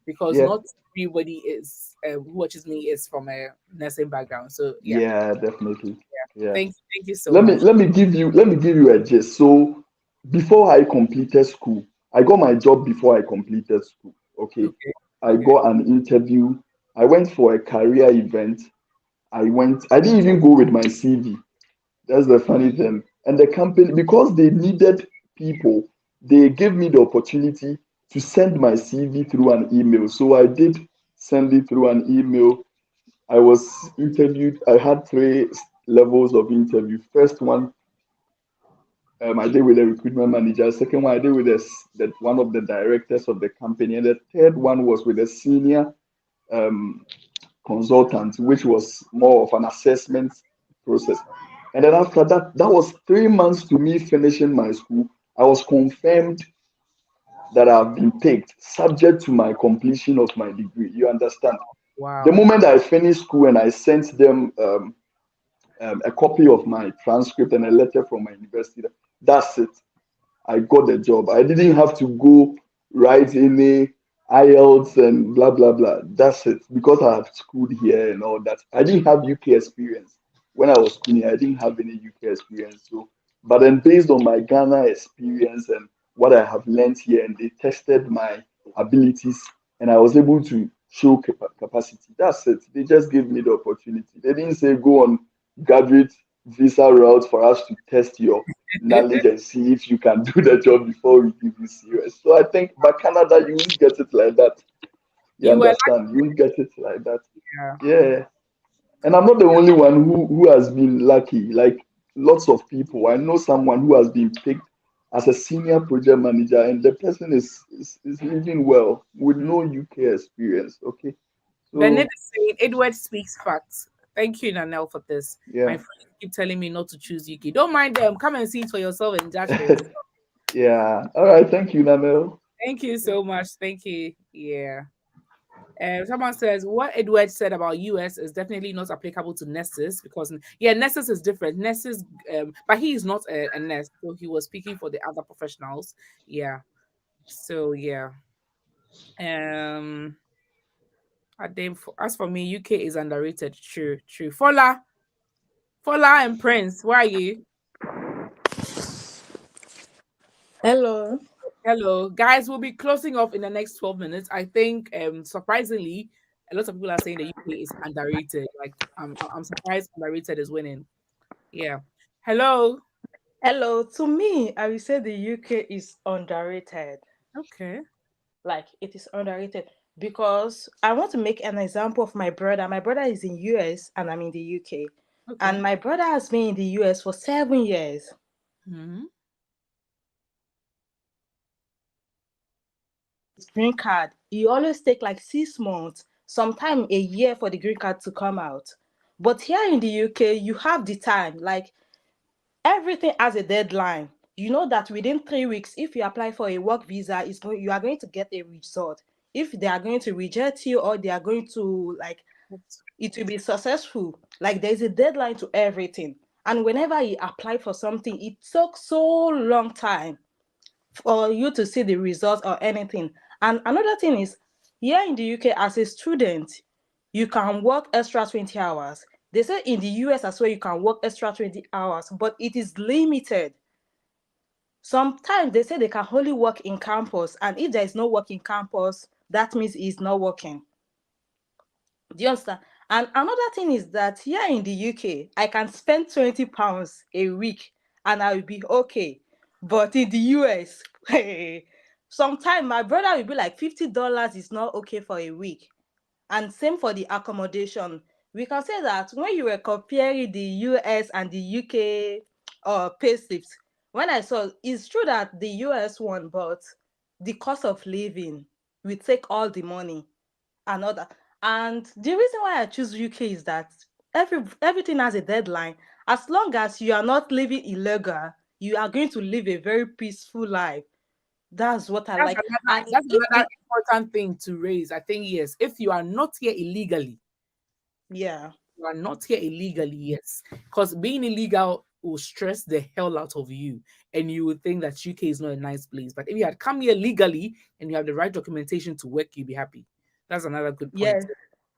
because Yeah. not everybody is who watches me is from a nursing background. So yeah. Yeah, definitely. Yeah. Yeah. Thank you so Let me much. let me give you let me give you a gist. So before I completed school, I got my job before I completed school. Okay. Okay. I Okay. got an interview. I went for a career event. I didn't even go with my CV. That's the funny thing. And the company, because they needed people, they gave me the opportunity to send my CV through an email. So I did send it through an email. I was interviewed. I had three levels of interview. First one, I did with the recruitment manager. Second one, I did with one of the directors of the company. And the third one was with a senior um, consultant, which was more of an assessment process. And then after that, that was 3 months to me finishing my school. I was confirmed that I've been picked, subject to my completion of my degree. You understand? The Wow. moment I finished school and I sent them a copy of my transcript and a letter from my university, that's it. I got the job. I didn't have to go write any IELTS and blah blah blah. That's it. Because I have schooled here and all that. I didn't have UK experience. When I was schooling, I didn't have any UK experience. So, but then based on my Ghana experience and what I have learned here, and they tested my abilities, and I was able to show capacity. That's it. They just gave me the opportunity. They didn't say go on graduate visa route for us to test your knowledge and see if you can do the job before we give you serious. So I think, but Canada, you won't get it like that. You You were like, understand? You won't get it like that. yeah. Yeah. And I'm not the only one who has been lucky. Like lots of people. I know someone who has been picked as a senior project manager, and the person is living well with no UK experience. Okay. Bernard So is saying Edward speaks facts. Thank you, Nanel, for this. My yeah. friends keep telling me not to choose UK. Don't mind them. Come and see it for yourself and judge for yourself. Yeah. All right. Thank you, Namel. Thank you so much. Thank you. Yeah. Someone says what Edward said about US is definitely not applicable to nurses because nurses is different. Nurses, but he is not a nurse, so he was speaking for the other professionals. Yeah. So yeah. Um. As for me, UK is underrated. True. True. Fola and Prince, where are you? Hello. Hello, guys. We'll be closing off in the next 12 minutes. I think, surprisingly, a lot of people are saying the UK is underrated. Like, I'm surprised underrated is winning. Yeah. Hello. Hello. To me, I will say the UK is underrated. Okay. Like it is underrated because I want to make an example of my brother. My brother is in US and I'm in the UK. Okay. And my brother has been in the US for 7 years. Hmm. His green card, he always take like 6 months, sometime a year for the green card to come out. But here in the UK, you have the time. Like everything has a deadline. You know that within 3 weeks, if you apply for a work visa, you are going to get a result. If they are going to reject you or they are going to like it will be successful. Like there's a deadline to everything. And whenever you apply for something, it took so long time for you to see the results or anything. And another thing is, here in the UK, as a student, you can work extra 20 hours. They say in the US as well, you can work extra 20 hours, but it is limited. Sometimes they say they can only work in campus, and if there is no work in campus, that means it's not working. Do you understand? And another thing is that here in the UK, I can spend £20 a week and I will be okay. But in the US, sometimes my brother will be like $50 is not okay for a week. And same for the accommodation. We can say that when you were comparing the US and the UK pay slips, when I saw, it's true that the US one, but the cost of living will take all the money and all that. And the reason why I choose UK is that everything has a deadline. As long as you are not living illegal, you are going to live a very peaceful life. That's what I like. And That's if another important thing to raise. I think, yes, if you are not here illegally, yeah, you are not here illegally, yes, because being illegal will stress the hell out of you, and you would think that UK is not a nice place. But if you had come here legally and you have the right documentation to work, you'd be happy. That's another good point. yes,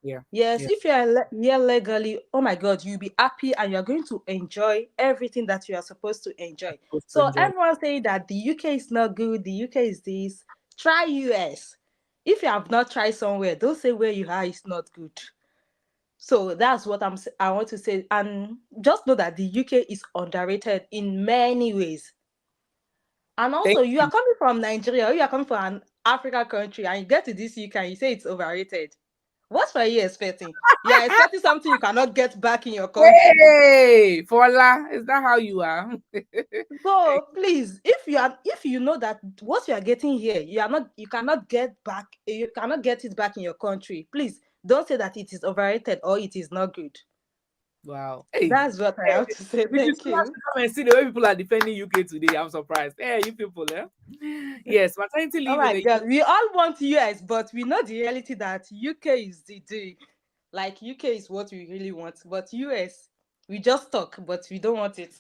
Yeah. yes. Yeah. If you are here legally, oh my God, you'll be happy and you're going to enjoy everything that you are supposed to enjoy. Supposed to So enjoy. everyone saying that the UK is not good, the UK is this. Try US. If you have not tried somewhere, don't say where you are is not good. So that's what I want to say. And just know that the UK is underrated in many ways. And also, you are coming from Nigeria, or you are coming from an African country, and you get to this UK and you say it's overrated. What are you expecting? You are expecting something you cannot get back in your country. Hey, Fola, is that how you are? So please, if you know that what you are getting here, you cannot get it back in your country. Please don't say that it is overrated or it is not good. Wow. Hey, That's what I have to say. we Thank just have to you. come and see the way people are defending UK today. I'm surprised. Hey, you people, eh? Yes, maternity Oh leave in my the God, we all want US, but we know the reality that UK is like UK is what we really want, but US, we just talk, but we don't want it.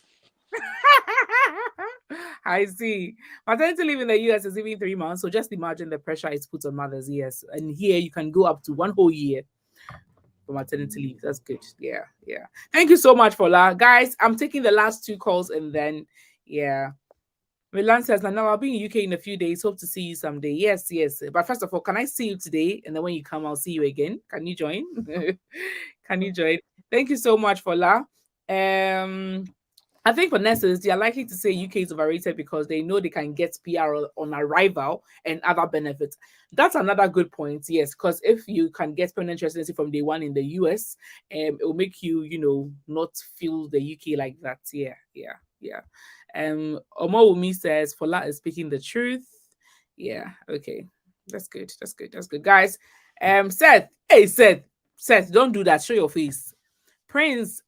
I see. Maternity leave in the US is even 3 months. So just imagine the pressure it's put on mothers. Yes. And here you can go up to 1 whole year for maternity leave. That's good. Yeah. Yeah. Thank you so much, Fola. Guys, I'm taking the last 2 calls and then, yeah. Milan says, "No, I'll be in UK in a few days. Hope to see you someday." Yes, yes. But first of all, can I see you today? And then when you come, I'll see you again. Can you join? Can you join? Thank you so much, Fola. I think for nurses, they are likely to say UK is overrated because they know they can get PR on arrival and other benefits. That's another good point, yes, because if you can get permanent residency from day one in the US, it will make you, not feel the UK like that. Yeah, yeah, yeah. Omowumi says, Fola is speaking the truth. Yeah, okay. That's good. That's good. That's good. Guys, Seth, hey, Seth, don't do that. Show your face. Prince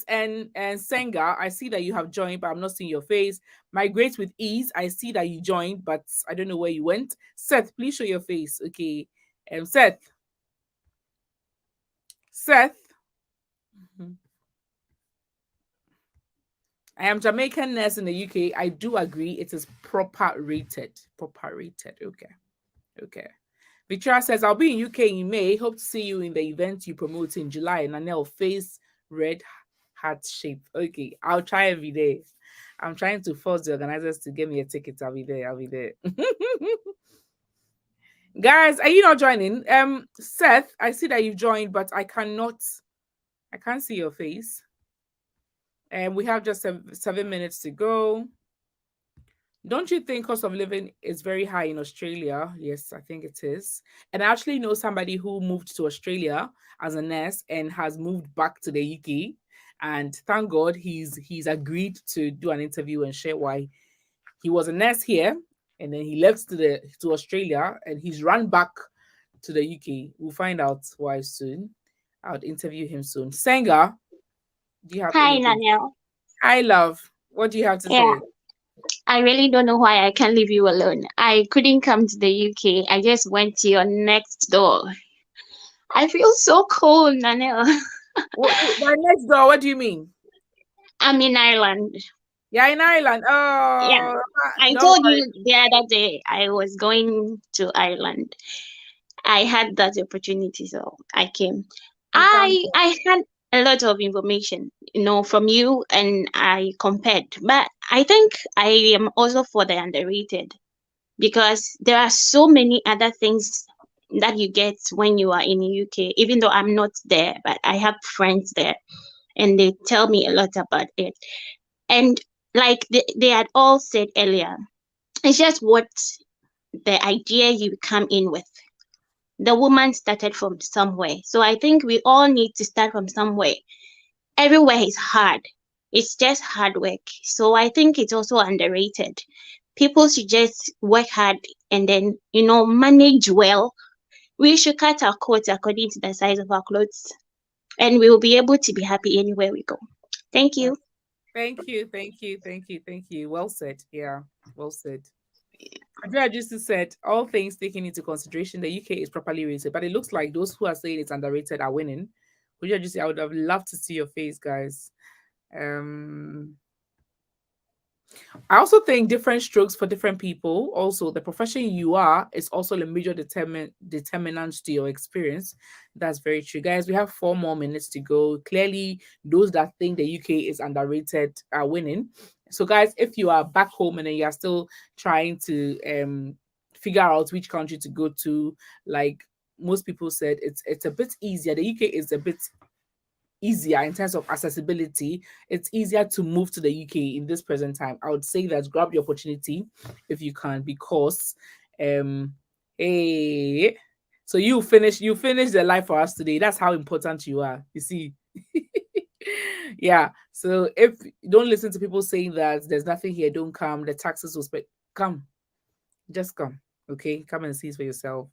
and Senga, I see that you have joined, but I'm not seeing your face. Migrate with ease, I see that you joined, but I don't know where you went. Seth, please show your face. Okay. Seth. Mhm. I am Jamaican nurse in the UK. I do agree it is proper rated. Proper rated. Okay. Okay. Victoria says, I'll be in UK in May. Hope to see you in the event you promote in July. And Nanel, face red heart shape. Okay, I'll try every day. I'm trying to force the organizers to give me a ticket. I'll be there. I'll be there. Guys, are you not joining? Seth, I see that you've joined, but I can't see your face. And we have just 7 minutes to go. Don't you think cost of living is very high in Australia? Yes, I think it is. And I actually know somebody who moved to Australia as a nurse and has moved back to the UK. And thank God he's agreed to do an interview and share why he was a nurse here and then he left to Australia and he's run back to the UK. We'll find out why soon. I'll interview him soon. Senga, do you have Hi, anything? Daniel. Hi, love. What do you have to Yeah, say? I really don't know why I can't leave you alone. I couldn't come to the UK. I just went to your next door. I feel so cold, Daniel. My next door, what do you mean? I'm in Ireland. Yeah, in Ireland. Yeah, Oh, I don't told worry. you the other day I was going to Ireland. I had that opportunity, so I came. We thank I had a lot of information, from you, and I compared. But I think I am also for the underrated, because there are so many other things that you get when you are in the UK. Even though I'm not there, but I have friends there, and they tell me a lot about it. And like they had all said earlier, it's just what the idea you come in with. The woman started from somewhere. So I think we all need to start from somewhere. Everywhere is hard. It's just hard work. So I think it's also underrated. People should just work hard and then, manage well. We should cut our coats according to the size of our clothes, and we will be able to be happy anywhere we go. Thank you. Thank you, thank you, thank you, thank you. Well said. Yeah, well said. Andrea just said, all things taken into consideration, the UK is properly rated, but it looks like those who are saying it's underrated are winning. Would you just say, I would have loved to see your face, guys. I also think different strokes for different people. Also, the profession you are is also a major determinant to your experience. That's very true, guys. We have 4 more minutes to go. Clearly, those that think the UK is underrated are winning. So, guys, if you are back home and then you are still trying to figure out which country to go to, like most people said, it's a bit easier. The UK is a bit easier in terms of accessibility. It's easier to move to the UK in this present time. I would say that grab the opportunity if you can, because hey, so you finish the life for us today. That's how important you are, you see. Yeah, so if you don't listen to people saying that there's nothing here, don't come, the taxes will come, just come. Okay, come and see it for yourself.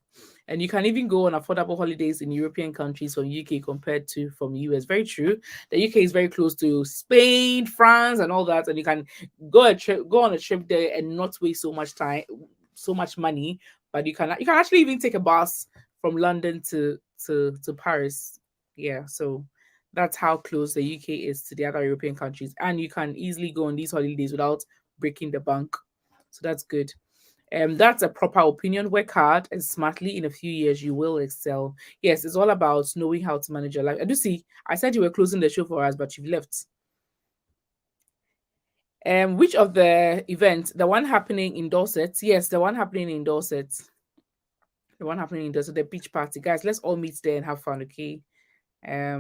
And you can even go on affordable holidays in European countries from UK compared to from US. Very true. The UK is very close to Spain, France, and all that, and you can go on a trip there and not waste so much time, so much money. But you can actually even take a bus from London to Paris. Yeah, so that's how close the UK is to the other European countries, and you can easily go on these holidays without breaking the bank. So that's good. That's a proper opinion. Work hard and smartly. In a few years, you will excel. Yes, it's all about knowing how to manage your life. I do see. I said you were closing the show for us, but you've left. Which of the events? The one happening in Dorset? Yes, the one happening in Dorset. The one happening in Dorset, the beach party. Guys, let's all meet there and have fun, okay? I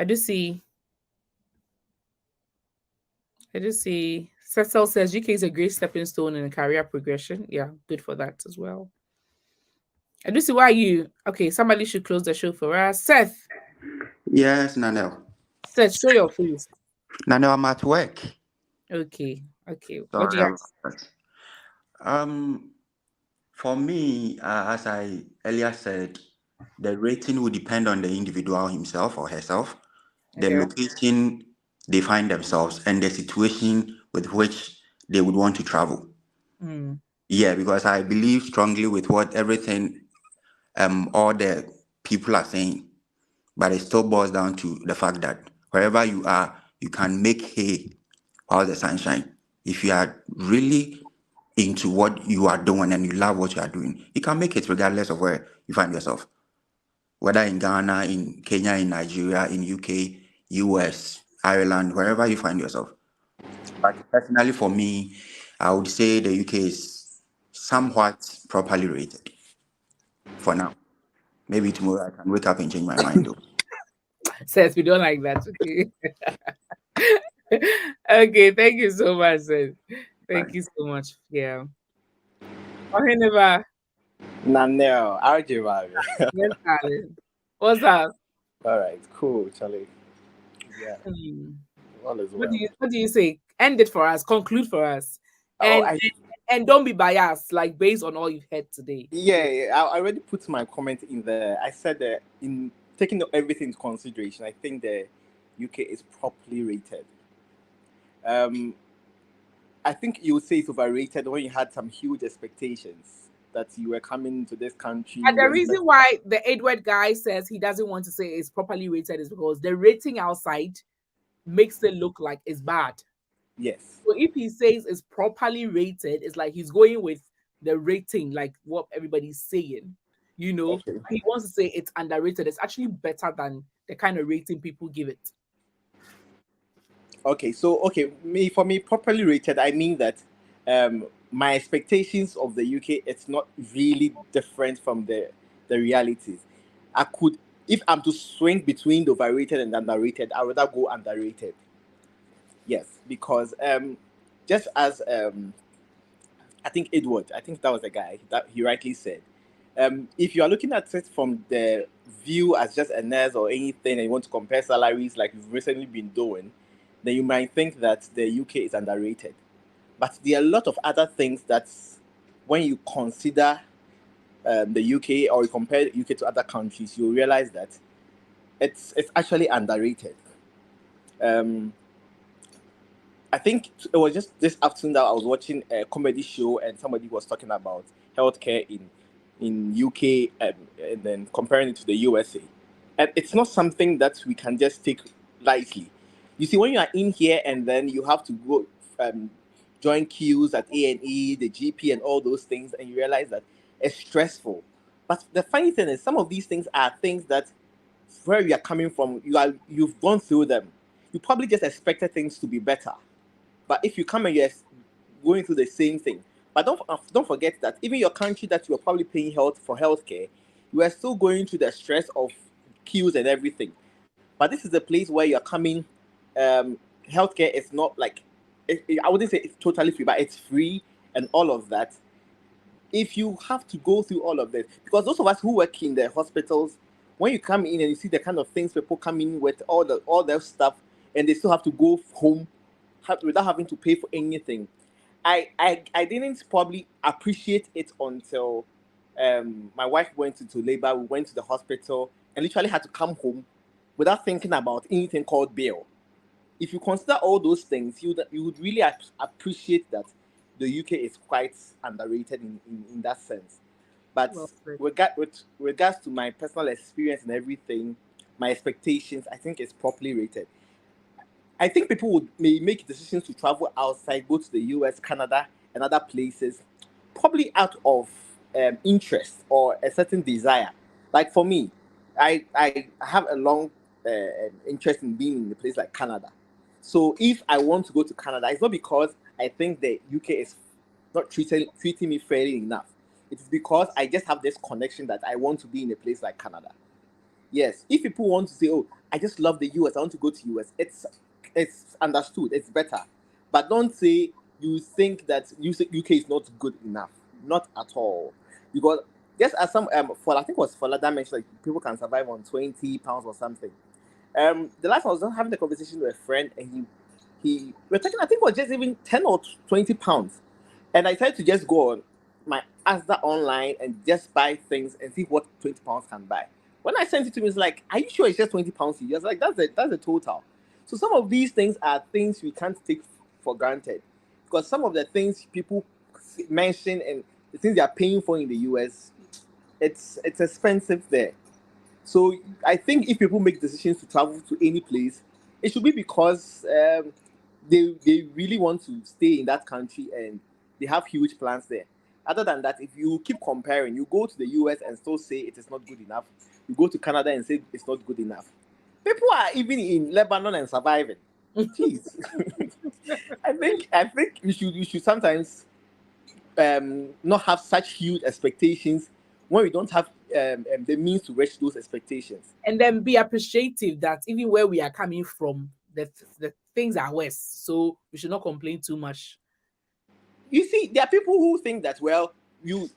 do see. Cecil says UK is a great stepping stone in a career progression. Yeah, good for that as well. I do see why you. Okay, somebody should close the show for us. Seth. Yes, Nanel. Seth, show your face. Nanel, I'm at work. Okay. What do Sorry you about that. For me, as I earlier said, the rating will depend on the individual himself or herself, the location they find themselves, and the situation with which they would want to travel. Yeah, because I believe strongly with what everything all the people are saying, but it still boils down to the fact that wherever you are, you can make hay while the sunshine. If you are really into what you are doing and you love what you are doing, you can make it regardless of where you find yourself. Whether in Ghana, in Kenya, in Nigeria, in UK, US, Ireland, wherever you find yourself. But personally for me, I would say the UK is somewhat properly rated for now. Maybe tomorrow I can wake up and change my mind though. Seth, we don't like that. Okay. Okay, thank you so much, Seth. Thank you so much. Yeah. Oheneva. Nanel, RJ Valley. Yes, darling. What's up? All right, cool, Charlie. Yeah, all is well. What do you say? End it for us. Conclude for us. Oh, And don't be biased, like based on all you've heard today. Yeah, I already put my comment in there. I said that in taking everything into consideration, I think the UK is properly rated. I think you would say it's overrated when you had some huge expectations that you were coming to this country. And the reason why the Edward guy says he doesn't want to say it's properly rated is because the rating outside makes it look like it's bad. Yes. So if he says it's properly rated, it's like he's going with the rating, like what everybody's saying. You know, Okay. he wants to say it's underrated. It's actually better than the kind of rating people give it. Okay, so for me, properly rated, I mean that my expectations of the UK, it's not really different from the realities. I could, if I'm to swing between the overrated and underrated, I would rather go underrated. Yes, because just as I think Edward, I think that was the guy that he rightly said. If you are looking at it from the view as just a nurse or anything, and you want to compare salaries like we've recently been doing, then you might think that the UK is underrated. But there are a lot of other things that, when you consider the UK or you compare UK to other countries, you realize that it's actually underrated. Um, I think it was just this afternoon that I was watching a comedy show and somebody was talking about healthcare in UK, and then comparing it to the USA. And it's not something that we can just take lightly. You see, when you are in here and then you have to go join queues at A&E, the GP, and all those things, and you realize that it's stressful. But the funny thing is, some of these things are things that, where you are coming from, you've gone through them. You probably just expected things to be better. But if you come and you're going through the same thing, but don't forget that even your country that you are probably paying for healthcare, you are still going through the stress of queues and everything. But this is a place where you're coming. Healthcare is not like, I wouldn't say it's totally free, but it's free and all of that. If you have to go through all of this, because those of us who work in the hospitals, when you come in and you see the kind of things people come in with, all their stuff, and they still have to go home without having to pay for anything. I didn't probably appreciate it until my wife went into labor. We went to the hospital and literally had to come home without thinking about anything called bail. If you consider all those things, you would really appreciate that the UK is quite underrated in that sense. But Well said. with regards to my personal experience and everything, my expectations, I think it's properly rated. I think people may make decisions to travel outside, go to the US, Canada, and other places, probably out of interest or a certain desire. Like for me, I have a long interest in being in a place like Canada. So if I want to go to Canada, it's not because I think the UK is not treating me fairly enough. It is because I just have this connection that I want to be in a place like Canada. Yes, if people want to say, "Oh, I just love the US. I want to go to US," it's understood. It's better, but don't say you think that UK is not good enough. Not at all, because just as some for I think it was Falada mentioned, like people can survive on £20 or something. The last time I was having a conversation with a friend, and he we're talking. I think it was just even £10 or £20, and I tried to just go on my Asda online and just buy things and see what £20 can buy. When I sent it to him, it's like, "Are you sure it's just £20?" He was like, "That's the total." So some of these things are things we can't take for granted, because some of the things people mention and the things they are paying for in the US, it's expensive there. So I think if people make decisions to travel to any place, it should be because they really want to stay in that country and they have huge plans there. Other than that, if you keep comparing, you go to the US and still say it is not good enough. You go to Canada and say it's not good enough. People are even in Lebanon and surviving. Jeez. I think you should sometimes not have such huge expectations when we don't have the means to reach those expectations. And then be appreciative that even where we are coming from, the things are worse. So we should not complain too much. You see, there are people who think that, well, you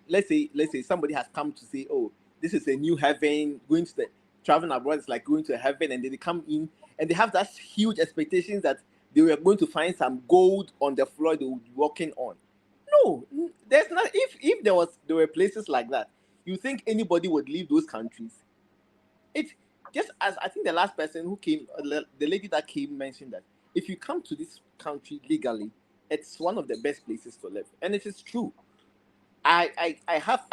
let's say somebody has come to say, "Oh, this is a new heaven, going to the traveling abroad is like going to a heaven," and then they come in and they have that huge expectations that they were going to find some gold on the floor they would be walking on. No, there's not. If there were places like that, you think anybody would leave those countries? It's just as I think the last person who came, the lady that came mentioned that if you come to this country legally, it's one of the best places to live, and it is true. I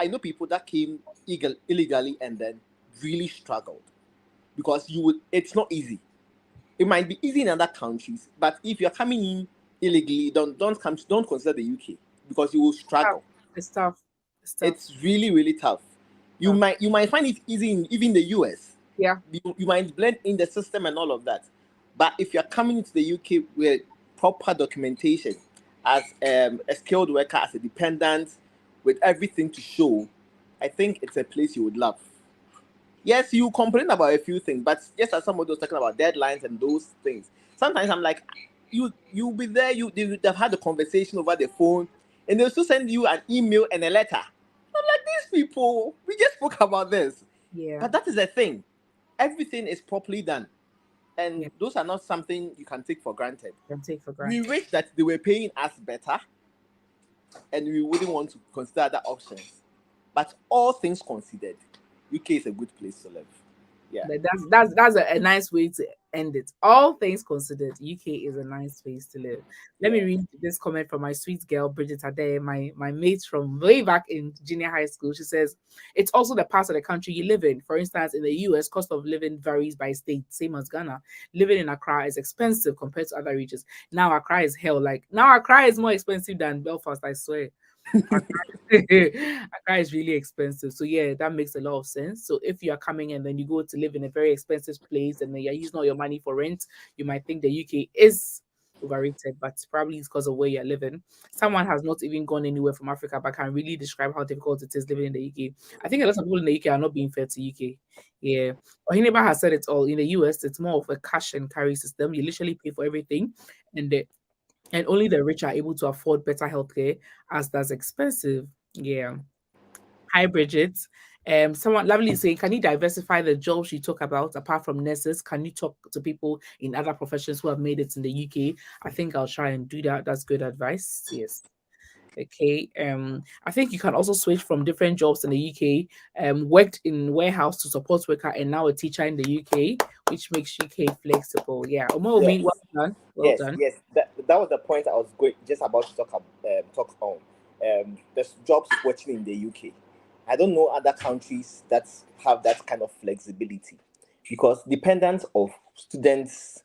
know people that came illegally and then really struggled, because it's not easy. It might be easy in other countries, but if you're coming in illegally, don't consider the UK, because you will Tough. struggle. It's tough. It's tough. It's really, really tough. You might find it easy in even the US. Yeah. You might blend in the system and all of that. But if you're coming into the UK with proper documentation as a skilled worker, as a dependent, with everything to show, I think it's a place you would love. Yes, you complain about a few things, but just as somebody was talking about deadlines and those things, sometimes I'm like, you'll be there, they've had a conversation over the phone, and they'll still send you an email and a letter. I'm like, these people, we just spoke about this. Yeah. But that is the thing. Everything is properly done. And those are not something you can take for granted. We wish that they were paying us better, and we wouldn't want to consider other options. But all things considered, UK is a good place to live. Yeah. That's a nice way to end it. All things considered, UK is a nice place to live. Let me read this comment from my sweet girl Bridget Ade, my mate from way back in junior high school. She says, it's also the part of the country you live in. For instance, in the US, cost of living varies by state, same as Ghana. Living in Accra is expensive compared to other regions. Now Accra is hell. Like now Accra is more expensive than Belfast, I swear. Accra is really expensive, so yeah, that makes a lot of sense. So if you are coming and then you go to live in a very expensive place and then you're using all your money for rent, you might think the UK is overrated, but probably it's because of where you're living. Someone has not even gone anywhere from Africa but can really describe how difficult it is living in the UK. I think a lot of people in the UK are not being fair to UK. Yeah, Ohineba has said it all. In the US, it's more of a cash and carry system. You literally pay for everything, and only the rich are able to afford better healthcare, as that's expensive. Yeah. Hi, Bridget. Someone lovely is saying, can you diversify the jobs you talk about apart from nurses? Can you talk to people in other professions who have made it in the UK? I think I'll try and do that. That's good advice. Yes. Okay. I think you can also switch from different jobs in the UK. Worked in warehouse to support worker and now a teacher in the UK, which makes UK flexible. Yeah. Omomi, well done. Well done. Yes. That was the point I was just about to talk on. There's job switching in the UK. I don't know other countries that have that kind of flexibility, because dependent of students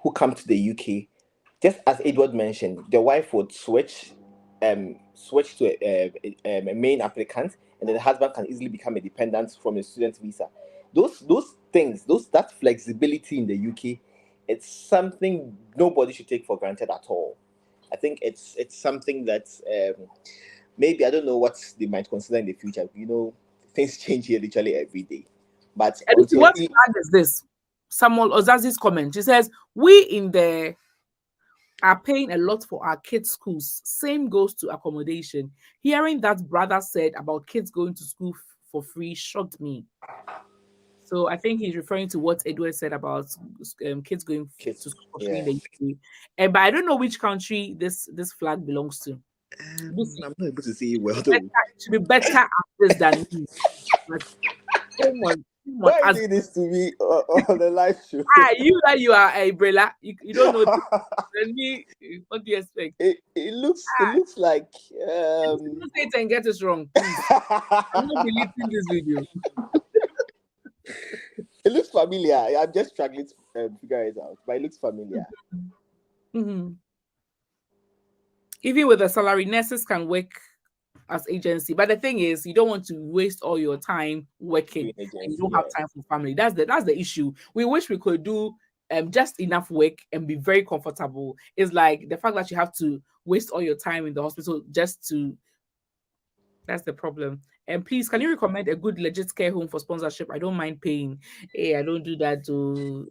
who come to the UK, just as Edward mentioned, the wife would switch to a main applicant, and then the husband can easily become a dependent from a student visa. Those things, that flexibility in the UK, it's something nobody should take for granted at all. I think it's something that maybe, I don't know what they might consider in the future. Things change here literally every day. But what is this? Samuel Ozazi's comment. She says, we in there are paying a lot for our kids' schools. Same goes to accommodation. Hearing that brother said about kids going to school for free shocked me. So I think he's referring to what Edward said about kids going to school for free in the UK. But I don't know which country this flag belongs to. I'm not able to see it well. It should be better at this than me. Why are you doing this to me on the live show? You are a Brella. You don't know. Then me, what do you expect? It looks like. Don't say it and get it wrong, please. I'm not deleting this video. It looks familiar. I'm just struggling to figure it out, but it looks familiar. Mm-hmm. Even with a salary, nurses can work as agency, but the thing is, you don't want to waste all your time working and you don't have time for family. That's the issue. We wish we could do just enough work and be very comfortable. It's like the fact that you have to waste all your time in the hospital just to. That's the problem. And please, can you recommend a good legit care home for sponsorship? I don't mind paying. Hey, I don't do that to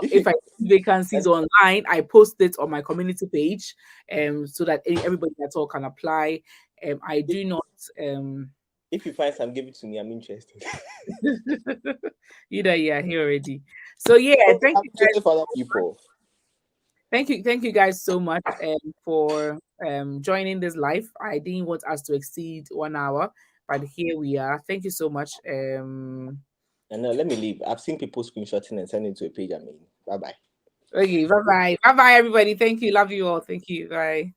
if I see vacancies online, I post it on my community page so that everybody at all can apply. I do not if you find some, give it to me. I'm interested. Either here already. So yeah, thank you guys for other people. Thank you guys so much for joining this live. I didn't want us to exceed 1 hour, but here we are. Thank you so much. And now let me leave. I've seen people screenshotting and sending to a page. Bye-bye. Okay, bye-bye. Bye-bye, everybody. Thank you. Love you all. Thank you. Bye.